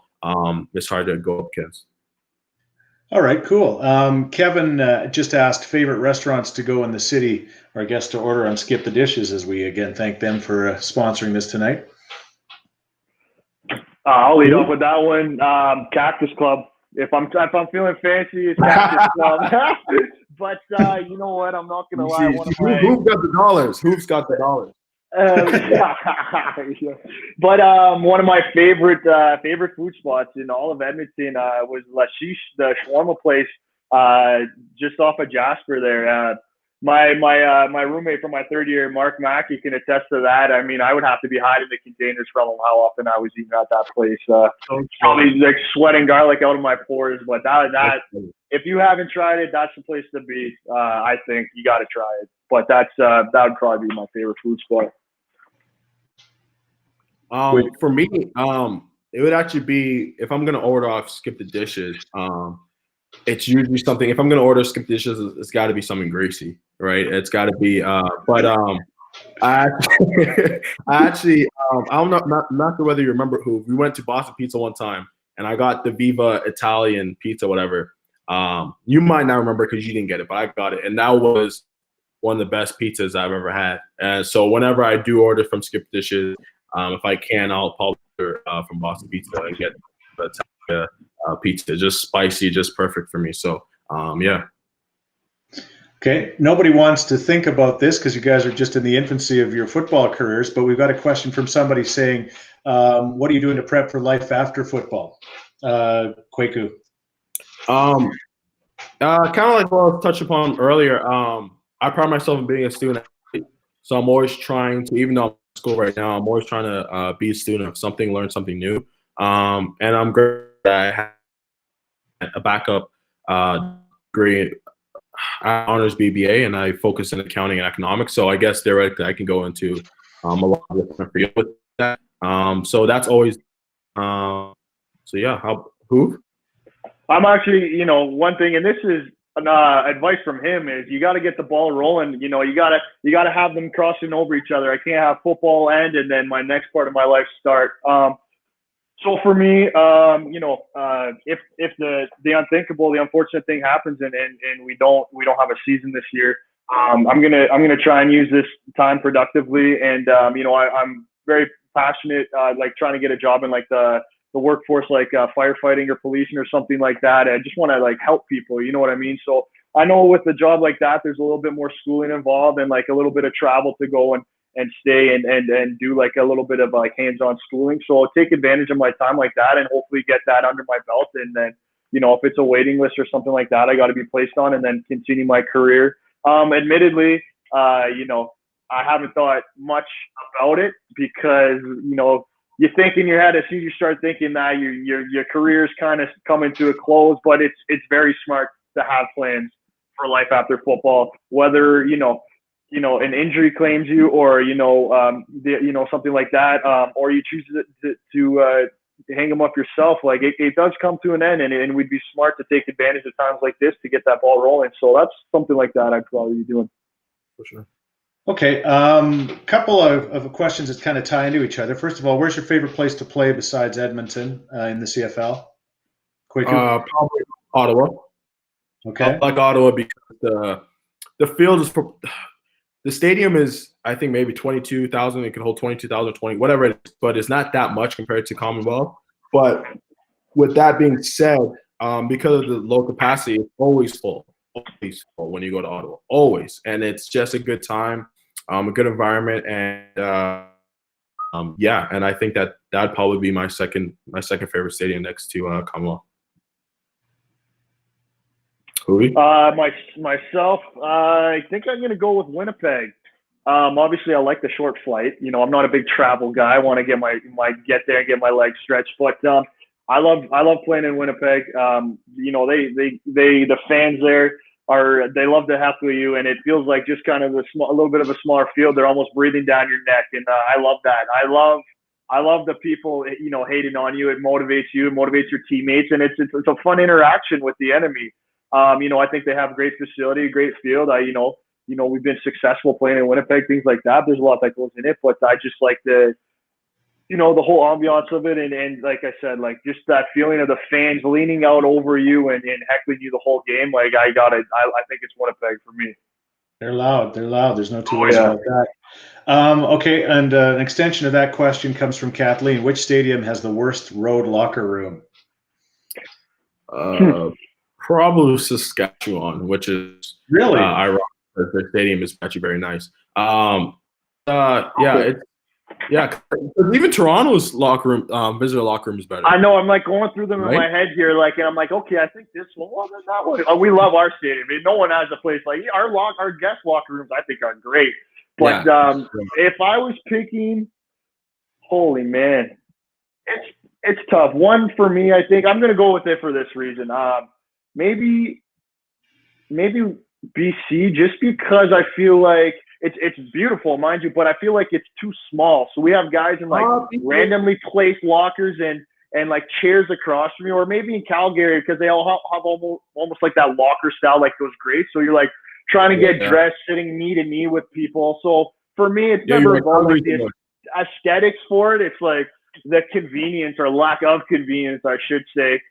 it's hard to go up against. All right, cool. Kevin just asked favorite restaurants to go in the city, or I guess to order on Skip the Dishes, as we again thank them for sponsoring this tonight. I'll lead off with that one. Cactus Club. If I'm feeling fancy, it's Cactus Club. But you know what? I'm not gonna lie. Who's got the dollars? Who's got the dollars? But one of my favorite food spots in all of Edmonton was La Chiche, the shawarma place just off of Jasper there. My roommate from my third year, Mark Mackey, can attest to that. I mean, I would have to be hiding the containers from him how often I was eating at that place. Probably like sweating garlic out of my pores. But that if you haven't tried it, that's the place to be. I think you got to try it. But that would probably be my favorite food spot. For me, it would actually be, if I'm gonna order off Skip the Dishes, it's usually something. If I'm gonna order Skip the Dishes, it's got to be something greasy, right? It's got to be. But I actually, I'm not sure whether you remember who. We went to Boston Pizza one time, and I got the Viva Italian pizza, whatever. You might not remember because you didn't get it, but I got it, and that was one of the best pizzas I've ever had. And so whenever I do order from Skip Dishes, if I can, I'll probably order from Boston Pizza and get the pizza. Just spicy, just perfect for me. So, yeah. Okay. Nobody wants to think about this because you guys are just in the infancy of your football careers, but we've got a question from somebody saying, what are you doing to prep for life after football? Kwaku. Kind of like what I was touched upon earlier. I pride myself in being a student athlete. So I'm always trying to, even though I'm in school right now, I'm always trying to be a student of something, learn something new. And I'm great that I have a backup degree, honors BBA, and I focus in accounting and economics. So I guess theoretically I can go into a lot of different fields with that. So that's always, so yeah, who? I'm actually, one thing, and this is advice from him, is you got to get the ball rolling. You got to have them crossing over each other. I can't have football end and then my next part of my life start. So for me, if the unthinkable, the unfortunate thing happens and we don't have a season this year, I'm gonna try and use this time productively. And I'm very passionate, like trying to get a job in like the workforce, like firefighting or policing or something like that. I just want to like help people, you know what I mean? So I know with a job like that, there's a little bit more schooling involved and like a little bit of travel to go and stay and do like a little bit of like hands-on schooling. So I'll take advantage of my time like that and hopefully get that under my belt. And then, if it's a waiting list or something like that, I got to be placed on and then continue my career. Admittedly, I haven't thought much about it because, you think in your head as soon as you start thinking that your career is kind of coming to a close, but it's very smart to have plans for life after football, whether, an injury claims you or, something like that, or you choose to hang them up yourself. Like it does come to an end and we'd be smart to take advantage of times like this to get that ball rolling. So that's something like that I'd probably be doing. For sure. Okay, couple of questions that kind of tie into each other. First of all, where's your favorite place to play besides Edmonton in the CFL? Probably Ottawa. Okay. I like Ottawa because the field is the stadium is, I think, maybe 22,000. It can hold 22,000, 20, whatever it is, but it's not that much compared to Commonwealth. But with that being said, because of the low capacity, it's always full. always full when you go to Ottawa, always, and it's just a good time, a good environment, and yeah, and I think that'd probably be my second favorite stadium next to Commonwealth. Myself, I think I'm gonna go with Winnipeg. Obviously, I like the short flight. You know, I'm not a big travel guy. I want to get get there and get my legs stretched. But I love playing in Winnipeg. You know, the fans there they love to heckle you, and it feels like just kind of a little bit of a smaller field. They're almost breathing down your neck, and I love that. I love the people, you know, hating on you. It motivates you, it motivates your teammates, and it's a fun interaction with the enemy. You know, I think they have a great facility, a great field. You know, we've been successful playing in Winnipeg, things like that. There's a lot that goes in it, but I just like the whole ambiance of it. And like I said, like just that feeling of the fans leaning out over you and heckling you the whole game. Like I think it's Winnipeg for me. They're loud. There's no two ways about that. Okay. And an extension of that question comes from Kathleen. Which stadium has the worst road locker room? Probably Saskatchewan, which is really ironic. The stadium is actually very nice. Even Toronto's locker room, visitor locker room is better. I know. I'm like going through them in my head here, like, and I'm like, okay, I think this one. Well, then that one. We love our stadium. I mean, no one has a place like our guest locker rooms. I think are great. But if I was picking, holy man, it's tough. One for me, I think I'm going to go with it for this reason. Maybe BC, just because I feel like it's beautiful, mind you, but I feel like it's too small. So we have guys in like randomly placed lockers and like chairs across from you, or maybe in Calgary because they all have almost like that locker style, like those great. So you're like trying to get dressed, sitting knee to knee with people. So for me, it's never about like the aesthetics for it. It's like the convenience or lack of convenience, I should say.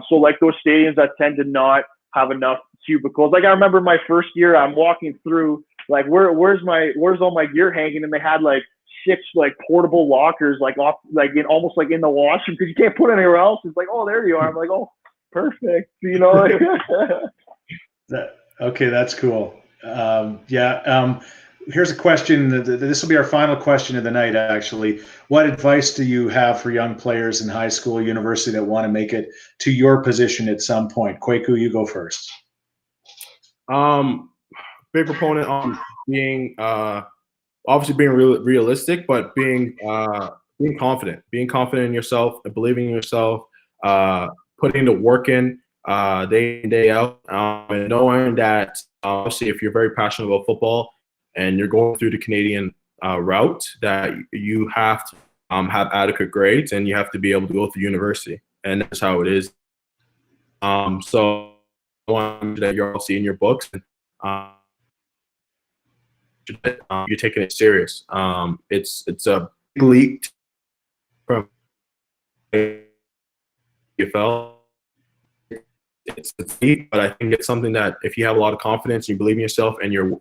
So like those stadiums that tend to not have enough cubicles. Like I remember my first year, I'm walking through, like where's all my gear hanging, and they had like 6 like portable lockers, like off, like almost like in the washroom because you can't put it anywhere else. It's like, oh, there you are. I'm like, oh, perfect. You know. Okay, that's cool. Here's a question. This will be our final question of the night, actually. What advice do you have for young players in high school, university that want to make it to your position at some point? Kwaku, you go first. Big proponent on being obviously being realistic, but being confident in yourself and believing in yourself, putting the work in day in, day out, and knowing that obviously if you're very passionate about football and you're going through the Canadian route, that you have to have adequate grades and you have to be able to go through university, and that's how it is. So that you're also in your books, you're taking it serious. It's a big leap from AFL. It's deep, but I think it's something that if you have a lot of confidence, you believe in yourself, and you're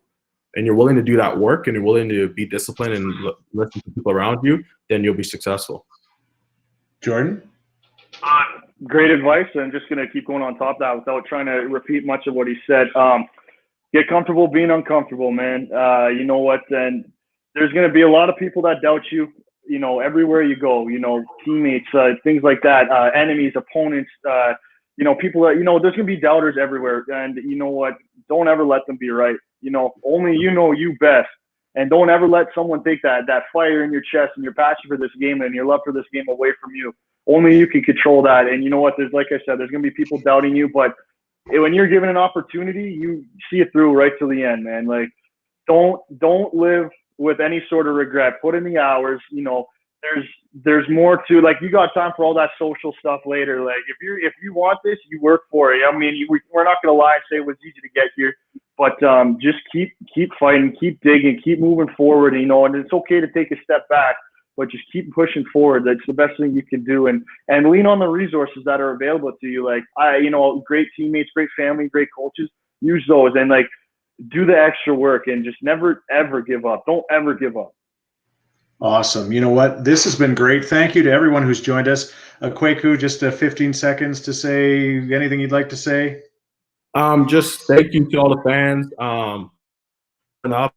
willing to do that work, and you're willing to be disciplined and listen to people around you, then you'll be successful. Jordan? Great advice. I'm just going to keep going on top of that without trying to repeat much of what he said. Get comfortable being uncomfortable, man. You know what? And there's going to be a lot of people that doubt you, you know, everywhere you go, you know, teammates, things like that, enemies, opponents, you know, people that, you know, there's going to be doubters everywhere. And you know what? Don't ever let them be right. You know, only you know you best. And don't ever let someone take that fire in your chest and your passion for this game and your love for this game away from you. Only you can control that. And you know what? There's, like I said, there's going to be people doubting you, but when you're given an opportunity, you see it through right to the end, man. Like, don't live with any sort of regret. Put in the hours. You know, there's more to, like, you got time for all that social stuff later. Like, if you want this, you work for it. I mean, we're not going to lie and say it was easy to get here, but just keep fighting, keep digging, keep moving forward. You know, and it's okay to take a step back, but just keep pushing forward. That's the best thing you can do. And lean on the resources that are available to you. Like, you know, great teammates, great family, great coaches, use those, and like, do the extra work, and just never, ever give up. Don't ever give up. Awesome. You know what? This has been great. Thank you to everyone who's joined us. Kwaku, just 15 seconds to say anything you'd like to say. Just thank you to all the fans. And up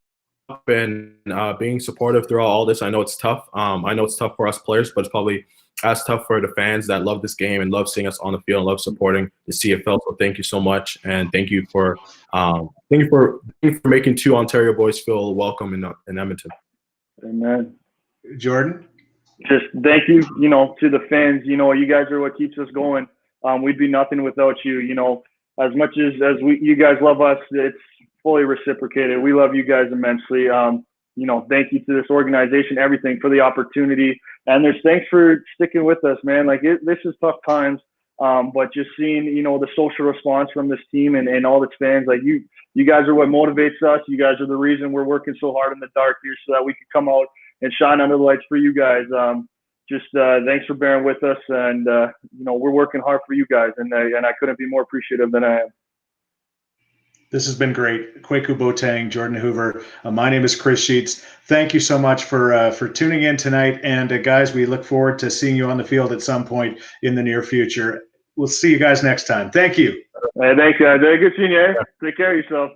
and being supportive throughout all this. I know it's tough. I know it's tough for us players, but it's probably as tough for the fans that love this game and love seeing us on the field and love supporting the CFL. So thank you so much, and thank you for making two Ontario boys feel welcome in Edmonton. Amen. Jordan? Just thank you, to the fans. You guys are what keeps us going. We'd be nothing without you. As much as you guys love us, it's fully reciprocated. We love you guys immensely. Thank you to this organization, everything, for the opportunity. And there's thanks for sticking with us, man. This is tough times, but just seeing, the social response from this team and all its fans, you guys are what motivates us. You guys are the reason we're working so hard in the dark here so that we can come out and shine under the lights for you guys. Thanks for bearing with us. And, we're working hard for you guys. And I couldn't be more appreciative than I am. This has been great. Kwaku, Boateng, Jordan Hoover. My name is Chris Scheetz. Thank you so much for tuning in tonight. And guys, we look forward to seeing you on the field at some point in the near future. We'll see you guys next time. Thank you. Hey, thanks, guys. Good seeing you. Take care of yourself.